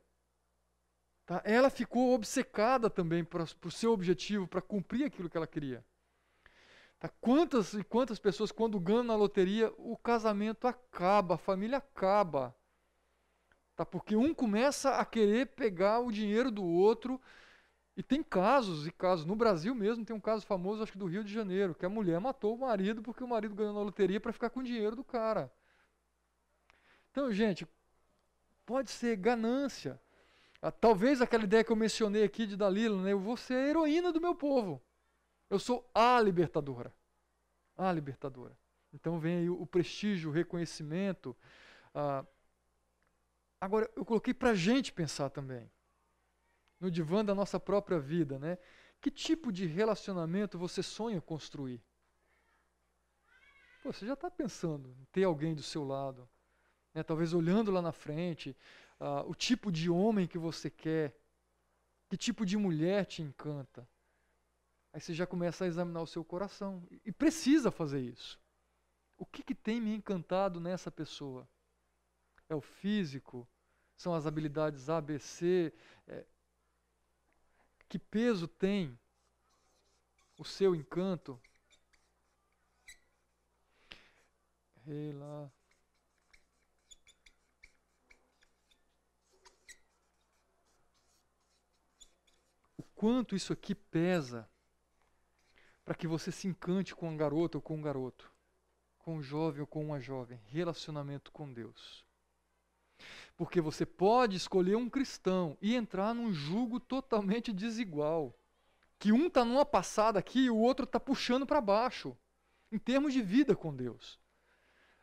Tá? Ela ficou obcecada também para o seu objetivo, para cumprir aquilo que ela queria. Tá? Quantas e quantas pessoas, quando ganham na loteria, o casamento acaba, a família acaba. Tá? Porque um começa a querer pegar o dinheiro do outro. E tem casos e casos. No Brasil mesmo tem um caso famoso, acho que do Rio de Janeiro, que a mulher matou o marido porque o marido ganhou na loteria para ficar com o dinheiro do cara. Então, gente, pode ser ganância. Talvez aquela ideia que eu mencionei aqui de Dalila, né? Eu vou ser a heroína do meu povo. Eu sou a libertadora. A libertadora. Então vem aí o prestígio, o reconhecimento. Agora, eu coloquei para a gente pensar também. No divã da nossa própria vida, né? Que tipo de relacionamento você sonha construir? Pô, você já está pensando em ter alguém do seu lado, né? Talvez olhando lá na frente, o tipo de homem que você quer, que tipo de mulher te encanta. Aí você já começa a examinar o seu coração. E precisa fazer isso. O que tem me encantado nessa pessoa? É o físico? São as habilidades A, B, C? Que peso tem o seu encanto? Ei lá. O quanto isso aqui pesa para que você se encante com uma garota ou com um garoto, com um jovem ou com uma jovem, relacionamento com Deus. Porque você pode escolher um cristão e entrar num jugo totalmente desigual, que um está numa passada aqui e o outro está puxando para baixo, em termos de vida com Deus.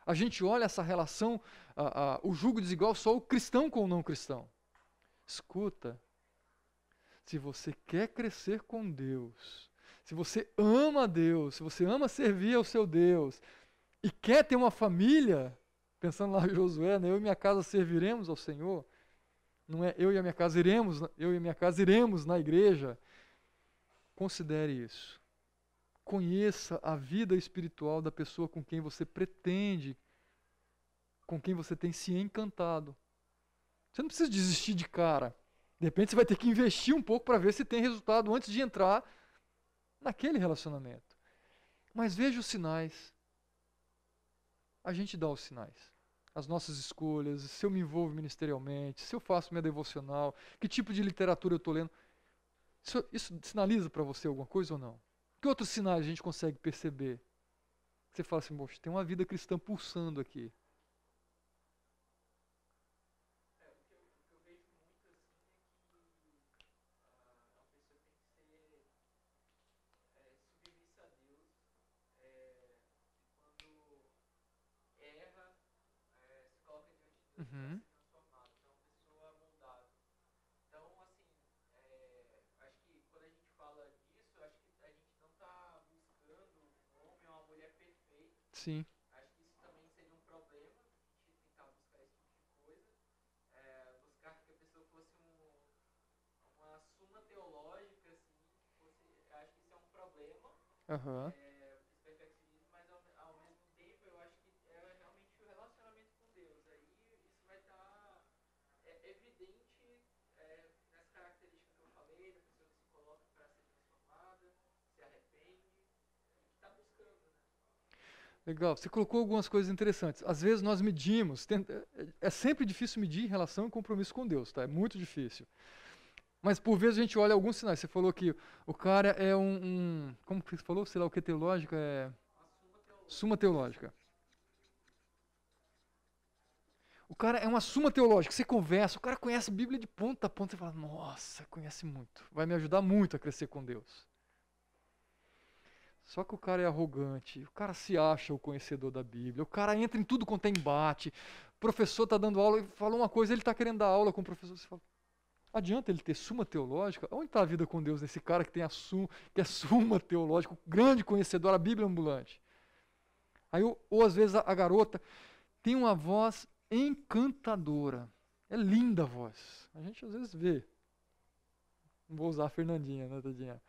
A gente olha essa relação, o jugo desigual, só o cristão com o não cristão. Escuta, se você quer crescer com Deus, se você ama Deus, se você ama servir ao seu Deus e quer ter uma família, pensando lá em Josué, né, eu e minha casa serviremos ao Senhor, não é eu e a minha casa iremos na igreja. Considere isso. Conheça a vida espiritual da pessoa com quem você pretende, com quem você tem se encantado. Você não precisa desistir de cara. De repente você vai ter que investir um pouco para ver se tem resultado antes de entrar naquele relacionamento. Mas veja os sinais. A gente dá os sinais. As nossas escolhas, se eu me envolvo ministerialmente, se eu faço minha devocional, que tipo de literatura eu estou lendo. Isso sinaliza para você alguma coisa ou não? Que outros sinais a gente consegue perceber? Você fala assim, poxa, tem uma vida cristã pulsando aqui. O que eu vejo muito assim é que a pessoa tem que ser submissa a Deus, quando erra, se coloca diante de Deus para Uhum. ser transformado. Então, uma pessoa moldável. Então, assim, acho que quando a gente fala disso, acho que a gente não está buscando um homem ou uma mulher perfeito. Sim. Acho que isso também seria um problema, a gente tentar buscar esse tipo de coisa. Buscar que a pessoa fosse uma suma teológica, assim, acho que isso é um problema, Aham. esse perfeccionismo, mas ao mesmo tempo eu acho que é realmente o relacionamento com Deus. Aí isso vai estar evidente nessa característica que eu falei, da pessoa que se coloca para ser transformada, se arrepende, e que está buscando, né? Legal. Você colocou algumas coisas interessantes. Às vezes nós medimos, é sempre difícil medir em relação ao compromisso com Deus, tá? É muito difícil. Mas por vezes a gente olha alguns sinais. Você falou que o cara é como que você falou? Sei lá o que teológico é Uma suma teológica. suma teológica. O cara é uma suma teológica. Você conversa, o cara conhece a Bíblia de ponta a ponta. Você fala, nossa, conhece muito. Vai me ajudar muito a crescer com Deus. Só que o cara é arrogante, o cara se acha o conhecedor da Bíblia, o cara entra em tudo quanto é embate. O professor está dando aula e falou uma coisa, ele está querendo dar aula com o professor. Você fala, adianta ele ter suma teológica? Onde está a vida com Deus nesse cara que tem que é suma teológica, o grande conhecedor, a Bíblia ambulante? Aí, ou às vezes a garota tem uma voz encantadora. É linda a voz. A gente às vezes vê. Não vou usar a Fernandinha, né, tadinha?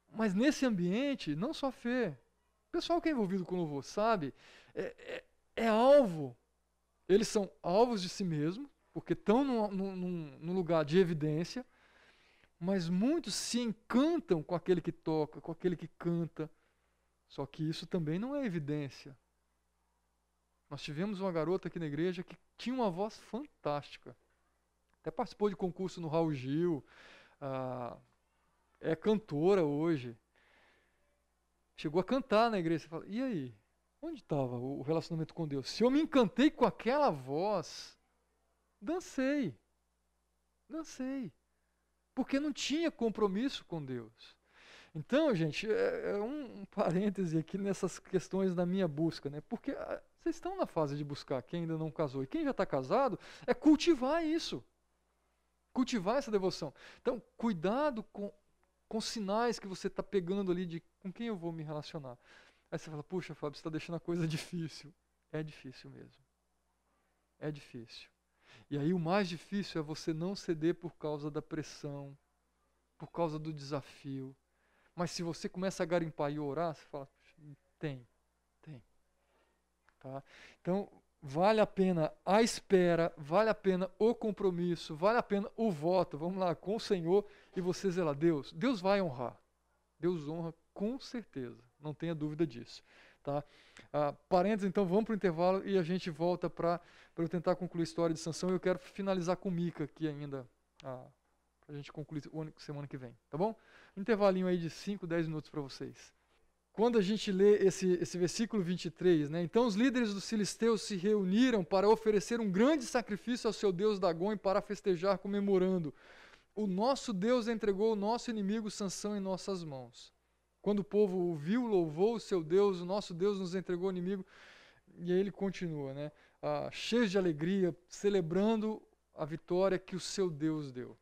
Mas nesse ambiente, não só Fê, o pessoal que é envolvido com louvor, sabe? É alvo. Eles são alvos de si mesmos, porque estão num lugar de evidência, mas muitos se encantam com aquele que toca, com aquele que canta. Só que isso também não é evidência. Nós tivemos uma garota aqui na igreja que tinha uma voz fantástica. Até participou de concurso no Raul Gil. É cantora hoje. Chegou a cantar na igreja. Você fala, e aí? Onde estava o relacionamento com Deus? Se eu me encantei com aquela voz, dancei. Dancei. Porque não tinha compromisso com Deus. Então, gente, é um parêntese aqui nessas questões da minha busca, né? Porque vocês estão na fase de buscar quem ainda não casou. E quem já está casado é cultivar isso. Cultivar essa devoção. Então, cuidado com sinais que você está pegando ali de com quem eu vou me relacionar. Aí você fala, puxa, Fábio, você está deixando a coisa difícil. É difícil mesmo. É difícil. E aí o mais difícil é você não ceder por causa da pressão, por causa do desafio. Mas se você começa a garimpar e orar, você fala, tem. Tá? Então, vale a pena a espera, vale a pena o compromisso, vale a pena o voto, vamos lá, com o Senhor, e você zelar. Deus vai honrar. Deus honra com certeza, não tenha dúvida disso. Tá? Parênteses, então vamos para o intervalo e a gente volta para eu tentar concluir a história de Sansão. Eu quero finalizar com Mica aqui ainda, para a gente concluir semana que vem, tá bom? Intervalinho aí de 5, 10 minutos para vocês. Quando a gente lê esse versículo 23, né? Então os líderes dos filisteus se reuniram para oferecer um grande sacrifício ao seu deus Dagom e para festejar comemorando: o nosso Deus entregou o nosso inimigo Sansão em nossas mãos. Quando o povo o viu, louvou o seu Deus, o nosso Deus nos entregou o inimigo. E aí ele continua, né? Cheios de alegria, celebrando a vitória que o seu Deus deu.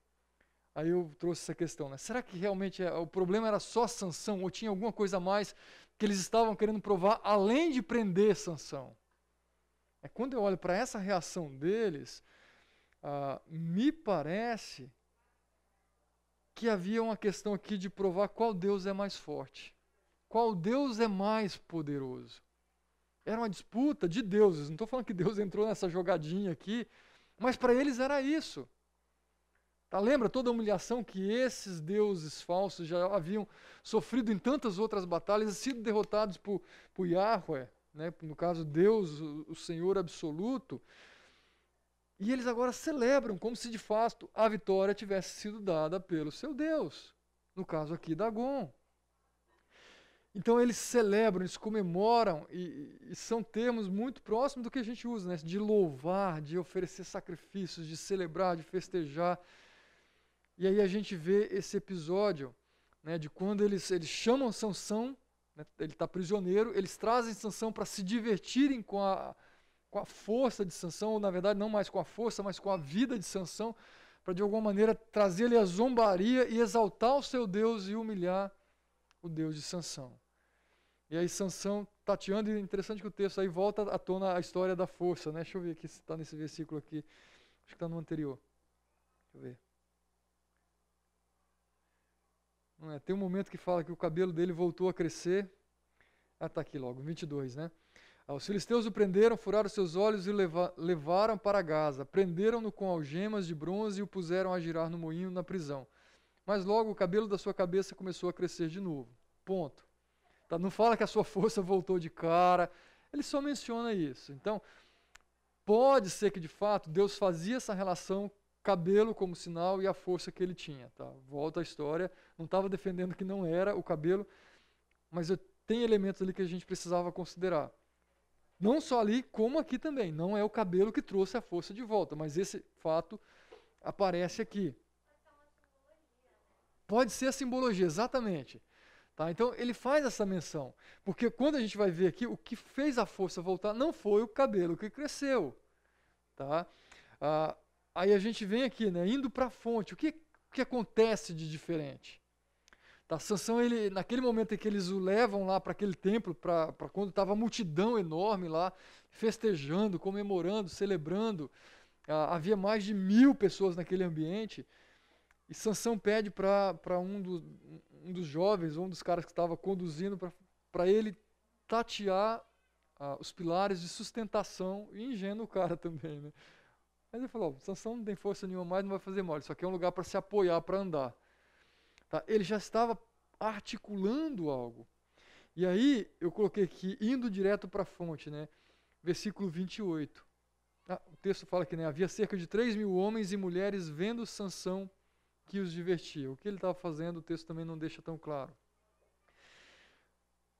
Aí eu trouxe essa questão, né? Será que realmente o problema era só Sansão ou tinha alguma coisa a mais que eles estavam querendo provar além de prender Sansão? Quando eu olho para essa reação deles, me parece que havia uma questão aqui de provar qual Deus é mais forte, qual Deus é mais poderoso. Era uma disputa de deuses, não estou falando que Deus entrou nessa jogadinha aqui, mas para eles era isso. Tá, lembra toda a humilhação que esses deuses falsos já haviam sofrido em tantas outras batalhas e sido derrotados por Yahweh, né? No caso Deus, o Senhor absoluto. E eles agora celebram como se de fato a vitória tivesse sido dada pelo seu Deus, no caso aqui Dagom. Então eles celebram, eles comemoram, e são termos muito próximos do que a gente usa, né? De louvar, de oferecer sacrifícios, de celebrar, de festejar. E aí a gente vê esse episódio, né, de quando eles chamam Sansão, né, ele está prisioneiro, eles trazem Sansão para se divertirem com a força de Sansão, ou na verdade não mais com a força, mas com a vida de Sansão, para de alguma maneira trazer-lhe a zombaria e exaltar o seu Deus e humilhar o Deus de Sansão. E aí Sansão tateando, e interessante que o texto aí volta à tona a história da força, né? Deixa eu ver aqui se está nesse versículo aqui, acho que está no anterior. Deixa eu ver. Tem um momento que fala que o cabelo dele voltou a crescer. Está aqui logo, 22, né? Os filisteus o prenderam, furaram seus olhos e levaram para Gaza. Prenderam-no com algemas de bronze e o puseram a girar no moinho na prisão. Mas logo o cabelo da sua cabeça começou a crescer de novo. Ponto. Tá? Não fala que a sua força voltou de cara. Ele só menciona isso. Então, pode ser que de fato Deus fazia essa relação cabelo como sinal e a força que ele tinha. Tá? Volta à história. Não estava defendendo que não era o cabelo, mas tem elementos ali que a gente precisava considerar. Não só ali, como aqui também. Não é o cabelo que trouxe a força de volta, mas esse fato aparece aqui. Pode ser a simbologia, exatamente. Tá? Então, ele faz essa menção. Porque quando a gente vai ver aqui, o que fez a força voltar não foi o cabelo que cresceu. Tá? Aí a gente vem aqui, né, indo para a fonte. O que acontece de diferente? Tá, Sansão, naquele momento em que eles o levam lá para aquele templo, para quando estava a multidão enorme lá, festejando, comemorando, celebrando, havia mais de 1000 pessoas naquele ambiente, e Sansão pede para um dos jovens, um dos caras que estava conduzindo, para ele tatear os pilares de sustentação, e ingênuo o cara também, né? Mas ele falou, Sansão não tem força nenhuma mais, não vai fazer mole, isso aqui é um lugar para se apoiar, para andar. Tá? Ele já estava articulando algo. E aí, eu coloquei aqui, indo direto para a fonte, né? Versículo 28. O texto fala que, né, havia cerca de 3.000 homens e mulheres vendo Sansão que os divertia. O que ele estava fazendo, o texto também não deixa tão claro.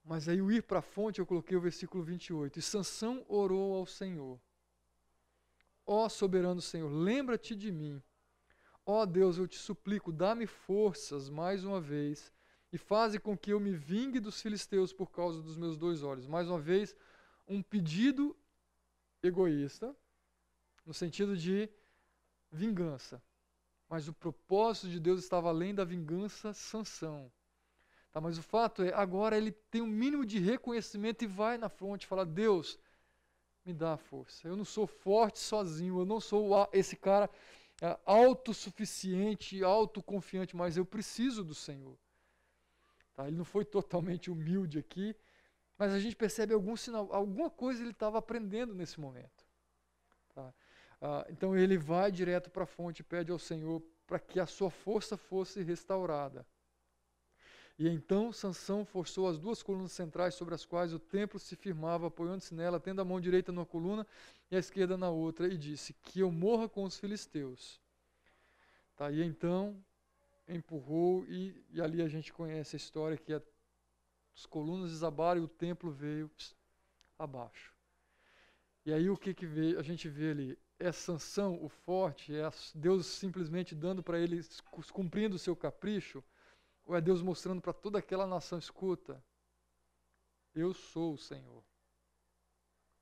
Mas aí, o ir para a fonte, eu coloquei o versículo 28. E Sansão orou ao Senhor. Ó soberano Senhor, lembra-te de mim. Ó Deus, eu te suplico, dá-me forças mais uma vez e faze com que eu me vingue dos filisteus por causa dos meus 2 olhos. Mais uma vez, um pedido egoísta, no sentido de vingança. Mas o propósito de Deus estava além da vingança Sansão. Tá, mas o fato é, agora ele tem um mínimo de reconhecimento e vai na fonte e fala, Deus, me dá a força. Eu não sou forte sozinho, eu não sou esse cara autossuficiente, autoconfiante, mas eu preciso do Senhor. Tá? Ele não foi totalmente humilde aqui, mas a gente percebe algum sinal, alguma coisa ele estava aprendendo nesse momento. Tá? Então ele vai direto para a fonte e pede ao Senhor para que a sua força fosse restaurada. E então Sansão forçou as duas colunas centrais sobre as quais o templo se firmava, apoiando-se nela, tendo a mão direita numa coluna e a esquerda na outra, e disse: que eu morra com os filisteus. Tá? E então empurrou, e ali a gente conhece a história que as colunas desabaram e o templo veio abaixo. E aí o que a gente vê ali? É Sansão, o forte, é Deus simplesmente dando para ele, cumprindo o seu capricho, ou é Deus mostrando para toda aquela nação: escuta, eu sou o Senhor.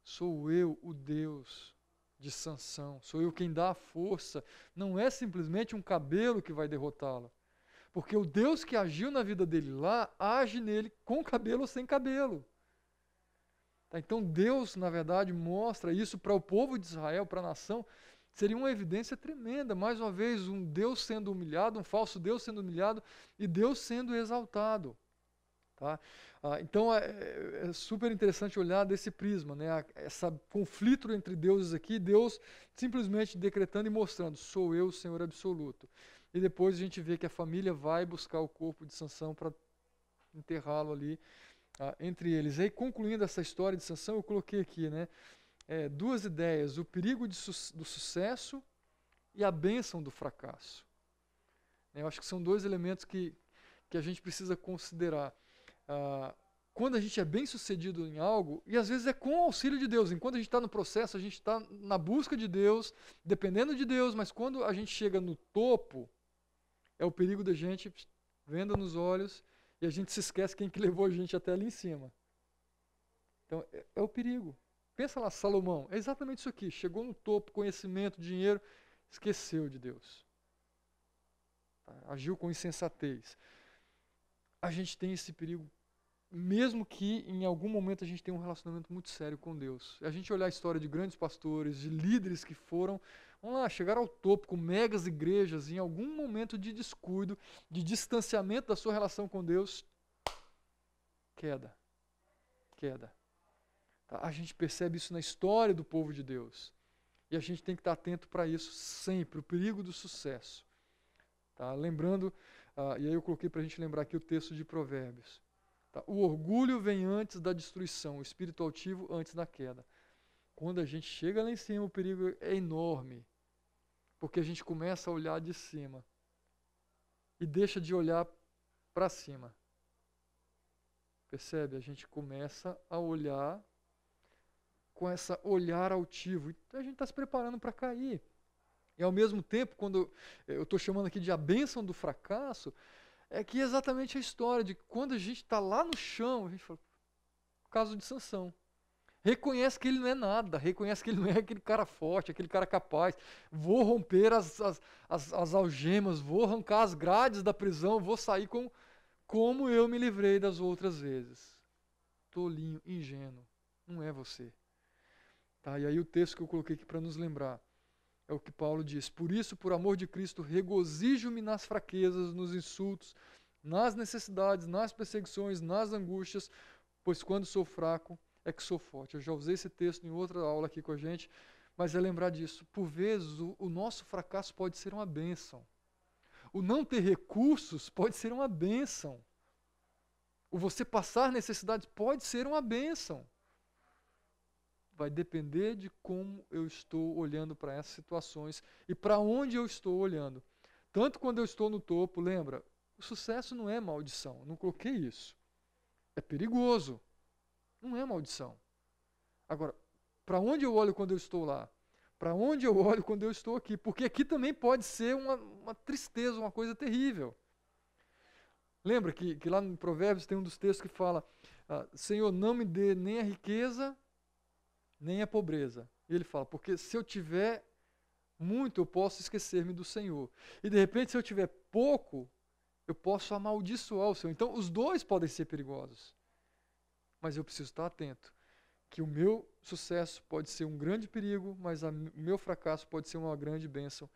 Sou eu o Deus de Sansão. Sou eu quem dá a força. Não é simplesmente um cabelo que vai derrotá-lo. Porque o Deus que agiu na vida dele lá, age nele com cabelo ou sem cabelo. Tá? Então Deus, na verdade, mostra isso para o povo de Israel, para a nação. Seria uma evidência tremenda, mais uma vez, um Deus sendo humilhado, um falso Deus sendo humilhado e Deus sendo exaltado. Tá? Então é super interessante olhar desse prisma, né? Esse conflito entre deuses aqui, Deus simplesmente decretando e mostrando: sou eu o Senhor absoluto. E depois a gente vê que a família vai buscar o corpo de Sansão para enterrá-lo ali entre eles. E aí, concluindo essa história de Sansão, eu coloquei aqui, né? Duas ideias: o perigo do sucesso e a bênção do fracasso. Eu acho que são dois elementos que a gente precisa considerar. Quando a gente é bem sucedido em algo, e às vezes é com o auxílio de Deus, enquanto a gente está no processo, a gente está na busca de Deus, dependendo de Deus, mas quando a gente chega no topo, é o perigo da gente venda nos olhos e a gente se esquece quem que levou a gente até ali em cima. Então é o perigo. Pensa lá, Salomão, é exatamente isso aqui: chegou no topo, conhecimento, dinheiro, esqueceu de Deus. Agiu com insensatez. A gente tem esse perigo, mesmo que em algum momento a gente tenha um relacionamento muito sério com Deus. A gente olhar a história de grandes pastores, de líderes que foram, vamos lá, chegaram ao topo com megas igrejas, e em algum momento de descuido, de distanciamento da sua relação com Deus, queda. Tá? A gente percebe isso na história do povo de Deus. E a gente tem que estar atento para isso sempre, o perigo do sucesso. Tá? Lembrando, e aí eu coloquei para a gente lembrar aqui o texto de Provérbios. Tá? O orgulho vem antes da destruição, o espírito altivo antes da queda. Quando a gente chega lá em cima, o perigo é enorme, porque a gente começa a olhar de cima e deixa de olhar para cima. Percebe? A gente começa a olhar com esse olhar altivo. Então a gente está se preparando para cair. E ao mesmo tempo, quando eu estou chamando aqui de a bênção do fracasso, é que é exatamente a história de quando a gente está lá no chão, a gente fala, o caso de Sansão. Reconhece que ele não é nada, reconhece que ele não é aquele cara forte, aquele cara capaz. Vou romper as algemas, vou arrancar as grades da prisão, vou sair como eu me livrei das outras vezes. Tolinho, ingênuo, não é você. Tá? E aí o texto que eu coloquei aqui para nos lembrar é o que Paulo diz: por isso, por amor de Cristo, regozijo-me nas fraquezas, nos insultos, nas necessidades, nas perseguições, nas angústias, pois quando sou fraco é que sou forte. Eu já usei esse texto em outra aula aqui com a gente, mas é lembrar disso. Por vezes, o nosso fracasso pode ser uma bênção. O não ter recursos pode ser uma bênção. O você passar necessidades pode ser uma bênção. Vai depender de como eu estou olhando para essas situações e para onde eu estou olhando. Tanto quando eu estou no topo, lembra, o sucesso não é maldição, eu não coloquei isso. É perigoso, não é maldição. Agora, para onde eu olho quando eu estou lá? Para onde eu olho quando eu estou aqui? Porque aqui também pode ser uma tristeza, uma coisa terrível. Lembra que lá no Provérbios tem um dos textos que fala: Senhor, não me dê nem a riqueza, nem a pobreza. E ele fala, porque se eu tiver muito, eu posso esquecer-me do Senhor. E de repente, se eu tiver pouco, eu posso amaldiçoar o Senhor. Então, os dois podem ser perigosos. Mas eu preciso estar atento, que o meu sucesso pode ser um grande perigo, mas o meu fracasso pode ser uma grande bênção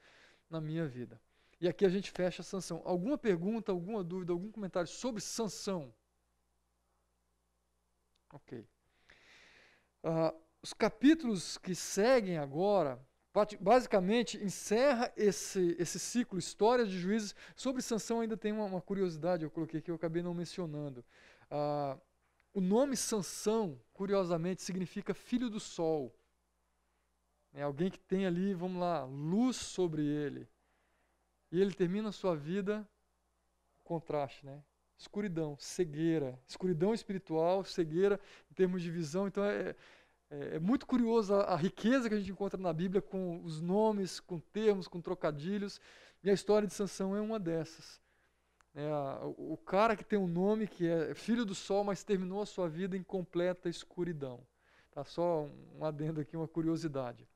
na minha vida. E aqui a gente fecha Sansão. Alguma pergunta, alguma dúvida, algum comentário sobre Sansão? Ok. Os capítulos que seguem agora, basicamente, encerra esse ciclo, História de Juízes. Sobre Sansão ainda tem uma curiosidade, eu coloquei aqui, eu acabei não mencionando. O nome Sansão, curiosamente, significa filho do sol. É alguém que tem ali, vamos lá, luz sobre ele. E ele termina a sua vida, contraste, né? Escuridão, cegueira. Escuridão espiritual, cegueira em termos de visão. Então é muito curioso a riqueza que a gente encontra na Bíblia com os nomes, com termos, com trocadilhos. E a história de Sansão é uma dessas. O cara que tem um nome que é filho do sol, mas terminou a sua vida em completa escuridão. Tá? Só um adendo aqui, uma curiosidade.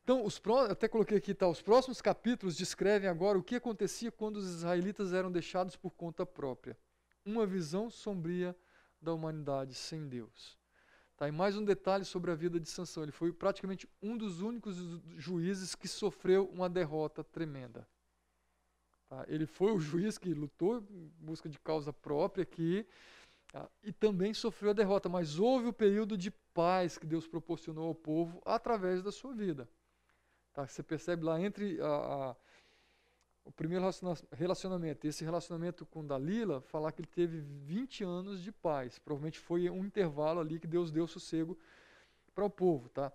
Então, eu até coloquei aqui, tá, os próximos capítulos descrevem agora o que acontecia quando os israelitas eram deixados por conta própria. Uma visão sombria da humanidade sem Deus. Tá, e mais um detalhe sobre a vida de Sansão. Ele foi praticamente um dos únicos juízes que sofreu uma derrota tremenda. Tá, ele foi o juiz que lutou em busca de causa própria aqui, e também sofreu a derrota, mas houve o período de paz que Deus proporcionou ao povo através da sua vida. Tá? Você percebe lá entre o primeiro relacionamento e esse relacionamento com Dalila, falar que ele teve 20 anos de paz. Provavelmente foi um intervalo ali que Deus deu sossego para o povo. Tá?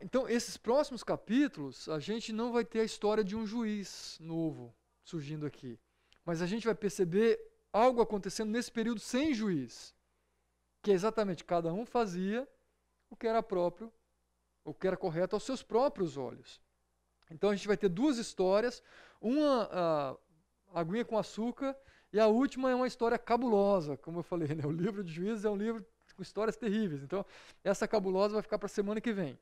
Então, esses próximos capítulos, a gente não vai ter a história de um juiz novo surgindo aqui. Mas a gente vai perceber algo acontecendo nesse período sem juiz. Que é exatamente, cada um fazia o que era próprio, o que era correto aos seus próprios olhos. Então a gente vai ter duas histórias, uma aguinha com açúcar, e a última é uma história cabulosa, como eu falei, né? O livro de Juízes é um livro com histórias terríveis. Então essa cabulosa vai ficar para a semana que vem.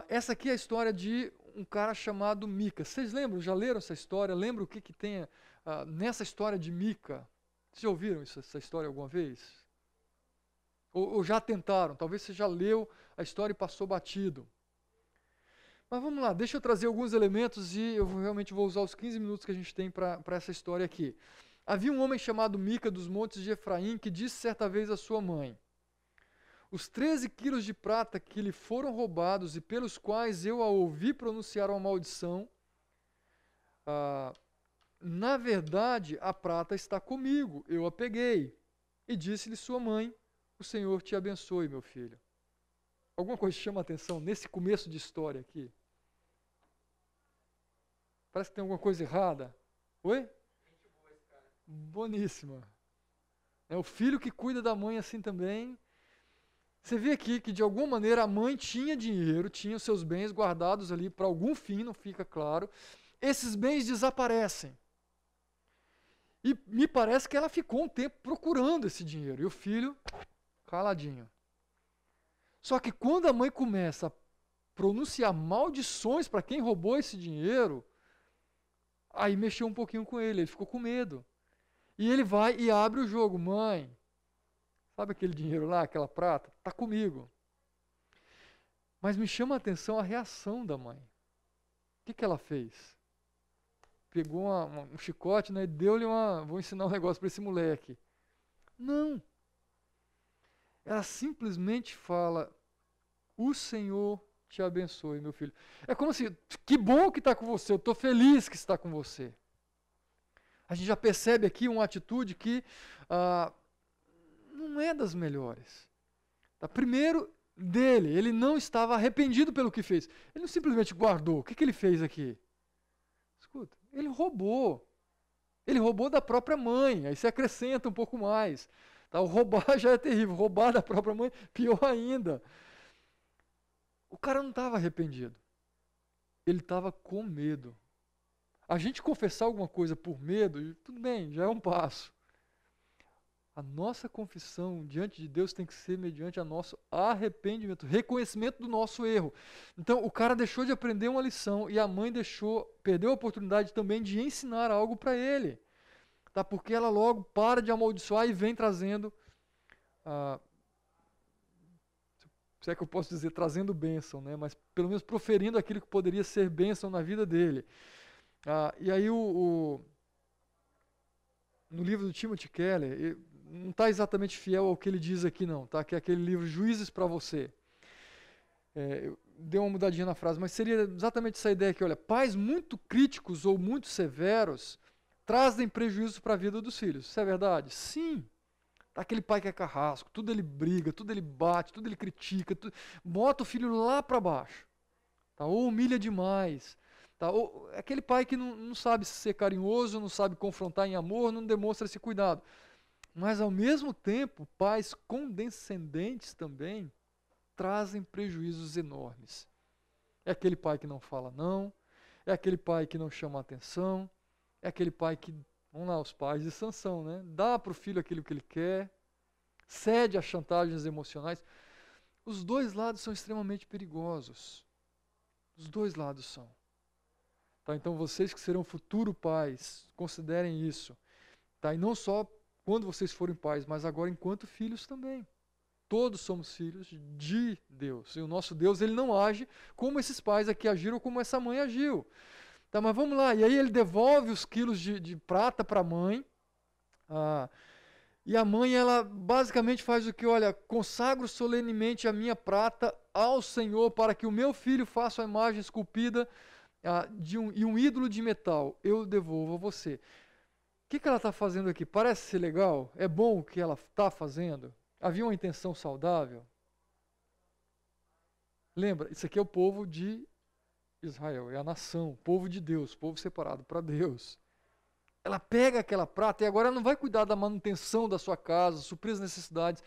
Essa aqui é a história de um cara chamado Mica. Vocês lembram, já leram essa história? Lembram o que tem nessa história de Mica? Vocês já ouviram essa história alguma vez? Ou já tentaram? Talvez você já leu a história e passou batido. Mas vamos lá, deixa eu trazer alguns elementos e eu realmente vou usar os 15 minutos que a gente tem para essa história aqui. Havia um homem chamado Mica dos montes de Efraim que disse certa vez à sua mãe: os 13 quilos de prata que lhe foram roubados e pelos quais eu a ouvi pronunciar uma maldição, na verdade a prata está comigo, eu a peguei. E disse-lhe sua mãe: o Senhor te abençoe, meu filho. Alguma coisa chama a atenção nesse começo de história aqui? Parece que tem alguma coisa errada. Oi? Gente boa esse cara. Boníssima. É o filho que cuida da mãe assim também. Você vê aqui que de alguma maneira a mãe tinha dinheiro, tinha os seus bens guardados ali para algum fim, não fica claro. Esses bens desaparecem. E me parece que ela ficou um tempo procurando esse dinheiro. E o filho, caladinho. Só que quando a mãe começa a pronunciar maldições para quem roubou esse dinheiro, aí mexeu um pouquinho com ele ficou com medo. E ele vai e abre o jogo. Mãe, sabe aquele dinheiro lá, aquela prata? Está comigo. Mas me chama a atenção a reação da mãe. O que ela fez? Pegou um chicote, né, e deu-lhe vou ensinar um negócio para esse moleque. Não. Ela simplesmente fala: o Senhor te abençoe, meu filho. É como se, que bom que está com você, eu estou feliz que está com você. A gente já percebe aqui uma atitude que não é das melhores. Tá? Primeiro, ele não estava arrependido pelo que fez. Ele não simplesmente guardou. O que ele fez aqui? Escuta, ele roubou. Ele roubou da própria mãe. Aí você acrescenta um pouco mais. Tá? O roubar já é terrível. Roubar da própria mãe, pior ainda. O cara não estava arrependido. Ele estava com medo. A gente confessar alguma coisa por medo, tudo bem, já é um passo. A nossa confissão diante de Deus tem que ser mediante a nosso arrependimento, reconhecimento do nosso erro. Então, o cara deixou de aprender uma lição e a mãe perdeu a oportunidade também de ensinar algo para ele. Tá? Porque ela logo para de amaldiçoar e vem trazendo, se é que eu posso dizer, trazendo bênção, né? Mas pelo menos proferindo aquilo que poderia ser bênção na vida dele. E aí no livro do Timothy Keller, não está exatamente fiel ao que ele diz aqui não, tá? Que é aquele livro Juízes para Você. Eu dei uma mudadinha na frase, mas seria exatamente essa ideia aqui, olha, pais muito críticos ou muito severos trazem prejuízo para a vida dos filhos. Isso é verdade? Sim. Tá aquele pai que é carrasco, tudo ele briga, tudo ele bate, tudo ele critica, bota o filho lá para baixo, tá? Ou humilha demais. Tá? Ou, é aquele pai que não sabe ser carinhoso, não sabe confrontar em amor, não demonstra esse cuidado. Mas, ao mesmo tempo, pais condescendentes também trazem prejuízos enormes. É aquele pai que não fala não, é aquele pai que não chama atenção, é aquele pai que, vamos lá, os pais de Sansão, né? Dá para o filho aquilo que ele quer, cede a chantagens emocionais. Os dois lados são extremamente perigosos. Os dois lados são. Tá? Então, vocês que serão futuros pais, considerem isso. Tá? E não só quando vocês forem pais, mas agora enquanto filhos também. Todos somos filhos de Deus. E o nosso Deus, ele não age como esses pais aqui agiram, ou como essa mãe agiu. Tá, mas vamos lá. E aí ele devolve os quilos de prata para a mãe. E a mãe, ela basicamente faz o que? Olha, consagro solenemente a minha prata ao Senhor para que o meu filho faça a imagem esculpida e um ídolo de metal. Eu devolvo a você. O que ela está fazendo aqui? Parece ser legal? É bom o que ela está fazendo? Havia uma intenção saudável? Lembra, isso aqui é o povo de Israel, é a nação, o povo de Deus, povo separado para Deus. Ela pega aquela prata e agora ela não vai cuidar da manutenção da sua casa, suprir as necessidades.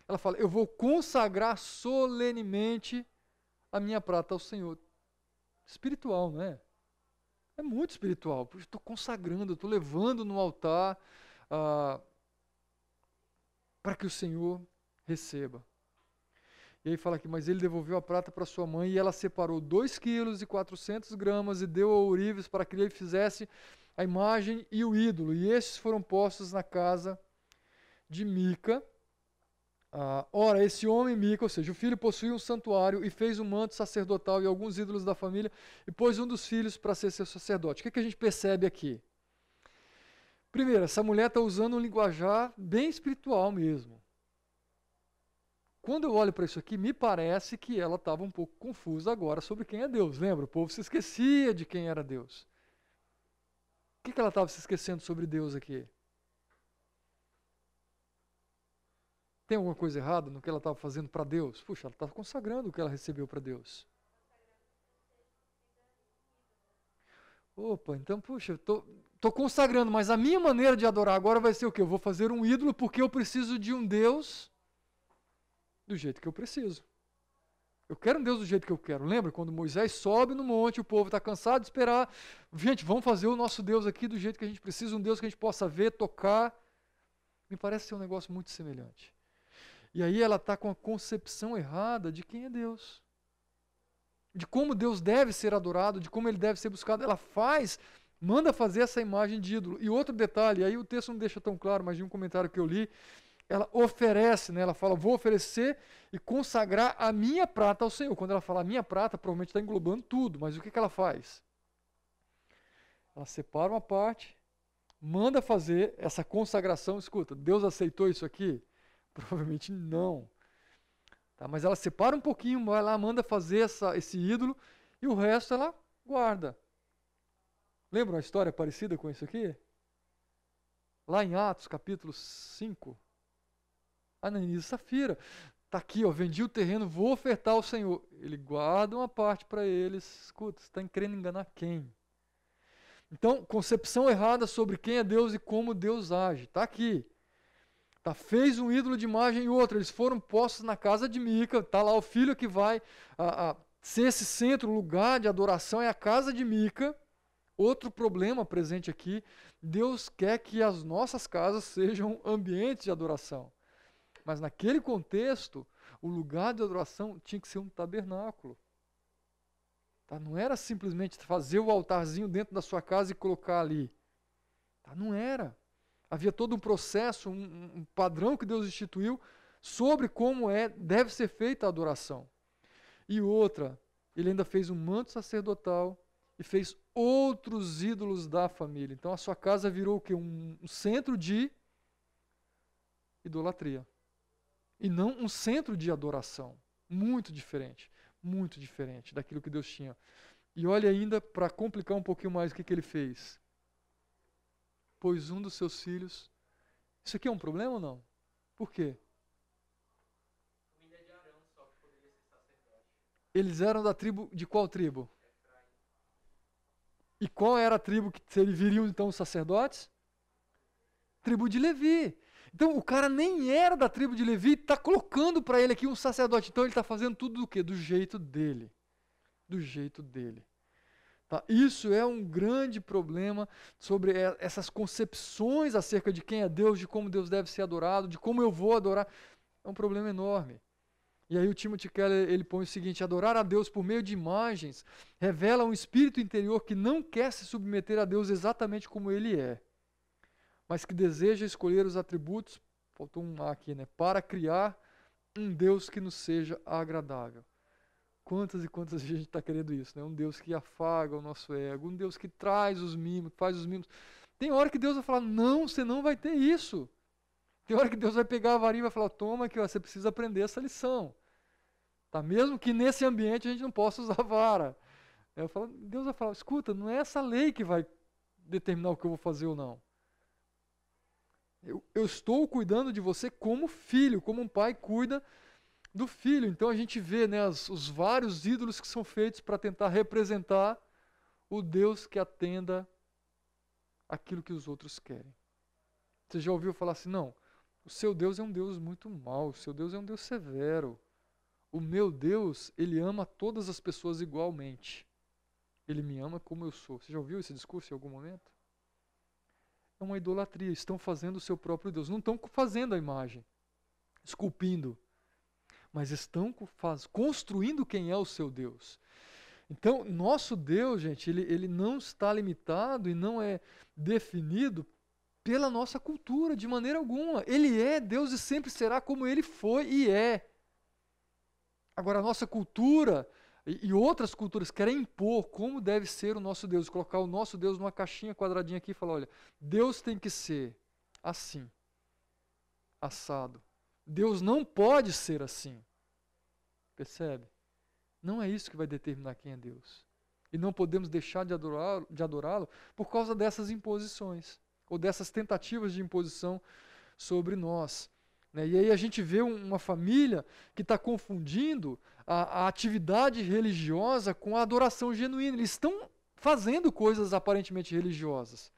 Ela fala, eu vou consagrar solenemente a minha prata ao Senhor. Espiritual, não é? É muito espiritual. Estou consagrando, estou levando no altar para que o Senhor receba. E aí fala aqui, mas ele devolveu a prata para sua mãe e ela separou 2 quilos e 400 gramas e deu a ourives para que ele fizesse a imagem e o ídolo. E estes foram postos na casa de Mica. Ora, esse homem Mica, ou seja, o filho possuía um santuário e fez um manto sacerdotal e alguns ídolos da família e pôs um dos filhos para ser seu sacerdote. O que a gente percebe aqui? Primeiro, essa mulher está usando um linguajar bem espiritual mesmo. Quando eu olho para isso aqui, me parece que ela estava um pouco confusa agora sobre quem é Deus. Lembra? O povo se esquecia de quem era Deus. O que ela estava se esquecendo sobre Deus aqui? Tem alguma coisa errada no que ela estava fazendo para Deus? Puxa, ela estava consagrando o que ela recebeu para Deus. Opa, então, puxa, eu estou consagrando, mas a minha maneira de adorar agora vai ser o quê? Eu vou fazer um ídolo porque eu preciso de um Deus do jeito que eu preciso. Eu quero um Deus do jeito que eu quero. Lembra quando Moisés sobe no monte, o povo está cansado de esperar. Gente, vamos fazer o nosso Deus aqui do jeito que a gente precisa, um Deus que a gente possa ver, tocar. Me parece ser um negócio muito semelhante. E aí ela está com a concepção errada de quem é Deus. De como Deus deve ser adorado, de como ele deve ser buscado. Ela manda fazer essa imagem de ídolo. E outro detalhe, aí o texto não deixa tão claro, mas de um comentário que eu li, ela oferece, né? Ela fala, vou oferecer e consagrar a minha prata ao Senhor. Quando ela fala a minha prata, provavelmente está englobando tudo, mas o que ela faz? Ela separa uma parte, manda fazer essa consagração. Escuta, Deus aceitou isso aqui? Provavelmente não. Tá, mas ela separa um pouquinho, vai lá, manda fazer esse ídolo e o resto ela guarda. Lembra uma história parecida com isso aqui? Lá em Atos, capítulo 5, Ananias e Safira. Está aqui, ó, vendi o terreno, vou ofertar ao Senhor. Ele guarda uma parte para eles. Escuta, você está querendo enganar quem? Então, concepção errada sobre quem é Deus e como Deus age. Está aqui. Tá, fez um ídolo de imagem e outro. Eles foram postos na casa de Mica. Está lá o filho que vai ser esse centro, lugar de adoração, é a casa de Mica. Outro problema presente aqui, Deus quer que as nossas casas sejam ambientes de adoração. Mas naquele contexto, o lugar de adoração tinha que ser um tabernáculo. Tá? Não era simplesmente fazer o altarzinho dentro da sua casa e colocar ali. Tá? Não era. Havia todo um processo, um padrão que Deus instituiu sobre como deve ser feita a adoração. E outra, ele ainda fez um manto sacerdotal e fez outros ídolos da família. Então a sua casa virou o quê? Um centro de idolatria. E não um centro de adoração. Muito diferente daquilo que Deus tinha. E olha ainda, para complicar um pouquinho mais, o que ele fez? Pois um dos seus filhos... Isso aqui é um problema ou não? Por quê? Família de Arão só que poderia ser sacerdote. Eles eram da tribo... De qual tribo? E qual era a tribo que viriam então os sacerdotes? Tribo de Levi. Então o cara nem era da tribo de Levi, está colocando para ele aqui um sacerdote. Então ele está fazendo tudo do quê? Do jeito dele. Do jeito dele. Tá? Isso é um grande problema sobre essas concepções acerca de quem é Deus, de como Deus deve ser adorado, de como eu vou adorar. É um problema enorme. E aí o Timothy Keller ele põe o seguinte: adorar a Deus por meio de imagens revela um espírito interior que não quer se submeter a Deus exatamente como ele é, mas que deseja escolher os atributos, faltou um A aqui, né, para criar um Deus que nos seja agradável. Quantas e quantas vezes a gente está querendo isso, né? Um Deus que afaga o nosso ego, um Deus que traz os mimos, faz os mimos. Tem hora que Deus vai falar: não, você não vai ter isso. Tem hora que Deus vai pegar a varinha e vai falar: toma que você precisa aprender essa lição. Tá? Mesmo que nesse ambiente a gente não possa usar a vara. Deus vai falar: escuta, não é essa lei que vai determinar o que eu vou fazer ou não. Eu estou cuidando de você como filho, como um pai cuida do filho. Então a gente vê, né, os vários ídolos que são feitos para tentar representar o Deus que atenda aquilo que os outros querem. Você já ouviu falar assim: não, o seu Deus é um Deus muito mau, o seu Deus é um Deus severo. O meu Deus, ele ama todas as pessoas igualmente. Ele me ama como eu sou. Você já ouviu esse discurso em algum momento? É uma idolatria. Estão fazendo o seu próprio Deus. Não estão fazendo a imagem, esculpindo, mas estão construindo quem é o seu Deus. Então, nosso Deus, gente, ele não está limitado e não é definido pela nossa cultura, de maneira alguma. Ele é Deus e sempre será como ele foi e é. Agora, a nossa cultura e outras culturas querem impor como deve ser o nosso Deus, colocar o nosso Deus numa caixinha quadradinha aqui e falar: olha, Deus tem que ser assim, assado. Deus não pode ser assim. Percebe? Não é isso que vai determinar quem é Deus. E não podemos deixar de adorá-lo por causa dessas imposições, ou dessas tentativas de imposição sobre nós. Né? E aí a gente vê uma família que está confundindo a atividade religiosa com a adoração genuína. Eles estão fazendo coisas aparentemente religiosas.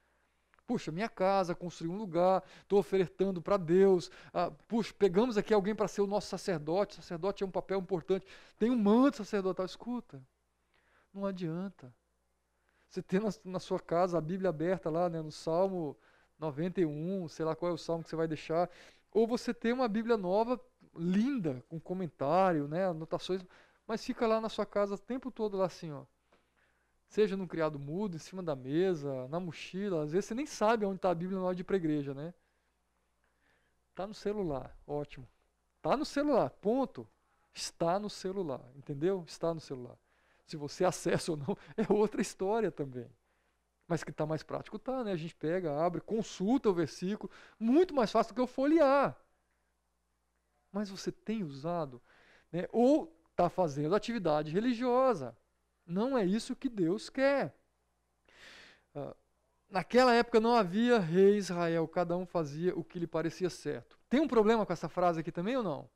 Puxa, minha casa, construí um lugar, estou ofertando para Deus. Puxa, pegamos aqui alguém para ser o nosso sacerdote. O sacerdote é um papel importante. Tem um manto sacerdotal. Escuta, não adianta. Você tem na sua casa a Bíblia aberta lá, né, no Salmo 91, sei lá qual é o salmo que você vai deixar. Ou você tem uma Bíblia nova, linda, com comentário, né, anotações, mas fica lá na sua casa o tempo todo lá assim, ó. Seja num criado mudo, em cima da mesa, na mochila. Às vezes você nem sabe onde está a Bíblia na hora de ir para a igreja, né? Está no celular, ótimo. Está no celular, ponto. Está no celular, entendeu? Está no celular. Se você acessa ou não, é outra história também. Mas que está mais prático, está, né? A gente pega, abre, consulta o versículo, muito mais fácil do que eu folhear. Mas você tem usado, né? Ou está fazendo atividade religiosa. Não é isso que Deus quer. Naquela época não havia rei em Israel, cada um fazia o que lhe parecia certo. Tem um problema com essa frase aqui também ou não?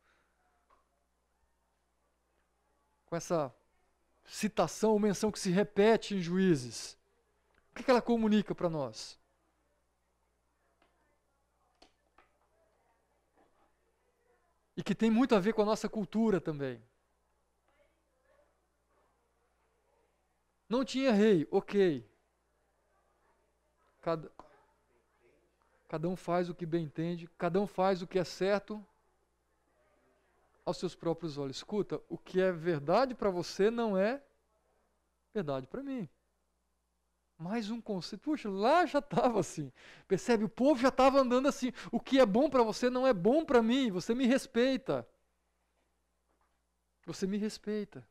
Com essa citação ou menção que se repete em Juízes. O que ela comunica para nós? E que tem muito a ver com a nossa cultura também. Não tinha rei, ok. Cada um faz o que bem entende, cada um faz o que é certo aos seus próprios olhos. Escuta, o que é verdade para você não é verdade para mim. Mais um conceito. Puxa, lá já estava assim. Percebe? O povo já estava andando assim. O que é bom para você não é bom para mim. Você me respeita. Você me respeita.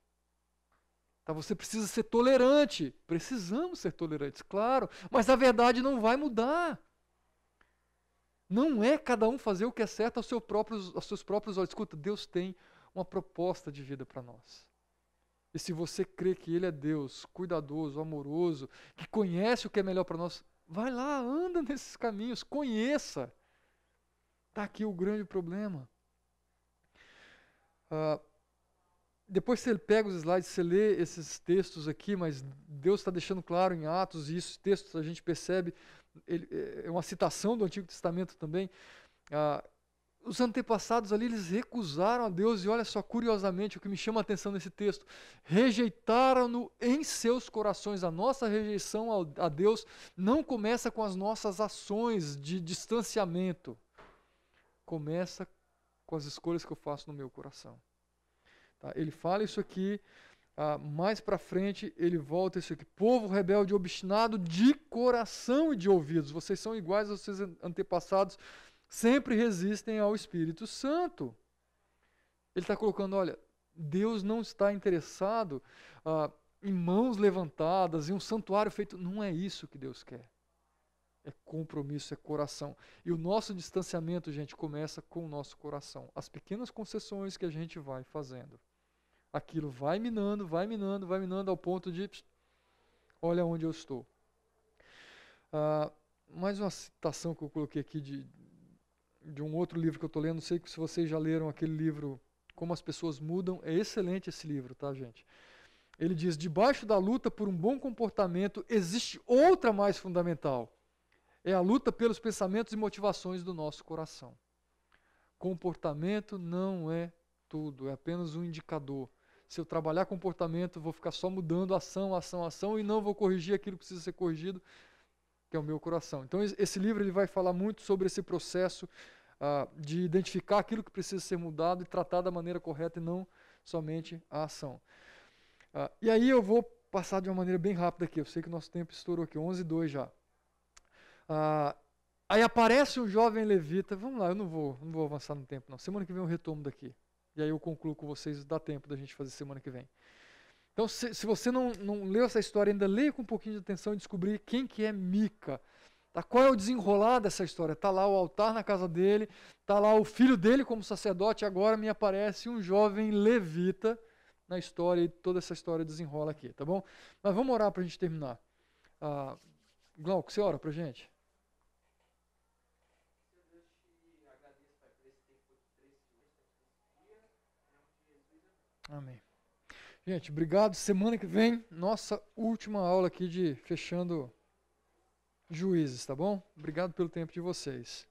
Tá? Você precisa ser tolerante. Precisamos ser tolerantes, claro. Mas a verdade não vai mudar. Não é cada um fazer o que é certo aos seus próprios olhos. Escuta, Deus tem uma proposta de vida para nós. E se você crê que Ele é Deus, cuidadoso, amoroso, que conhece o que é melhor para nós, vai lá, anda nesses caminhos, conheça. Está aqui o grande problema. Depois você pega os slides, você lê esses textos aqui, mas Deus está deixando claro em Atos, e esses textos a gente percebe, é uma citação do Antigo Testamento também. Os antepassados ali, eles recusaram a Deus, e olha só, curiosamente, o que me chama a atenção nesse texto, rejeitaram-no em seus corações. A nossa rejeição a Deus não começa com as nossas ações de distanciamento, começa com as escolhas que eu faço no meu coração. Tá? Ele fala isso aqui, mais para frente ele volta isso aqui. Povo rebelde, obstinado de coração e de ouvidos. Vocês são iguais aos seus antepassados, sempre resistem ao Espírito Santo. Ele está colocando, olha, Deus não está interessado em mãos levantadas, em um santuário feito. Não é isso que Deus quer. É compromisso, é coração. E o nosso distanciamento, gente, começa com o nosso coração. As pequenas concessões que a gente vai fazendo. Aquilo vai minando, vai minando, vai minando ao ponto de, olha onde eu estou. Mais uma citação que eu coloquei aqui de um outro livro que eu estou lendo. Não sei se vocês já leram aquele livro, Como as Pessoas Mudam. É excelente esse livro, tá, gente? Ele diz, debaixo da luta por um bom comportamento, existe outra mais fundamental. É a luta pelos pensamentos e motivações do nosso coração. Comportamento não é tudo, é apenas um indicador. Se eu trabalhar comportamento, vou ficar só mudando ação, ação, ação e não vou corrigir aquilo que precisa ser corrigido, que é o meu coração. Então esse livro ele vai falar muito sobre esse processo de identificar aquilo que precisa ser mudado e tratar da maneira correta e não somente a ação. E aí eu vou passar de uma maneira bem rápida aqui, eu sei que o nosso tempo estourou aqui, 11:02 já. Aí aparece um jovem levita, vamos lá, eu não vou avançar no tempo não, semana que vem eu retomo daqui. E aí eu concluo com vocês, dá tempo da gente fazer semana que vem. Então, se você não leu essa história ainda, leia com um pouquinho de atenção e descobrir quem que é Mica. Tá? Qual é o desenrolar dessa história? Está lá o altar na casa dele, está lá o filho dele como sacerdote, e agora me aparece um jovem levita na história, e toda essa história desenrola aqui, tá bom? Mas vamos orar para a gente terminar. Glauco, você ora para a gente? Amém. Gente, obrigado. Semana que vem, nossa última aula aqui de fechando Juízes, tá bom? Obrigado pelo tempo de vocês.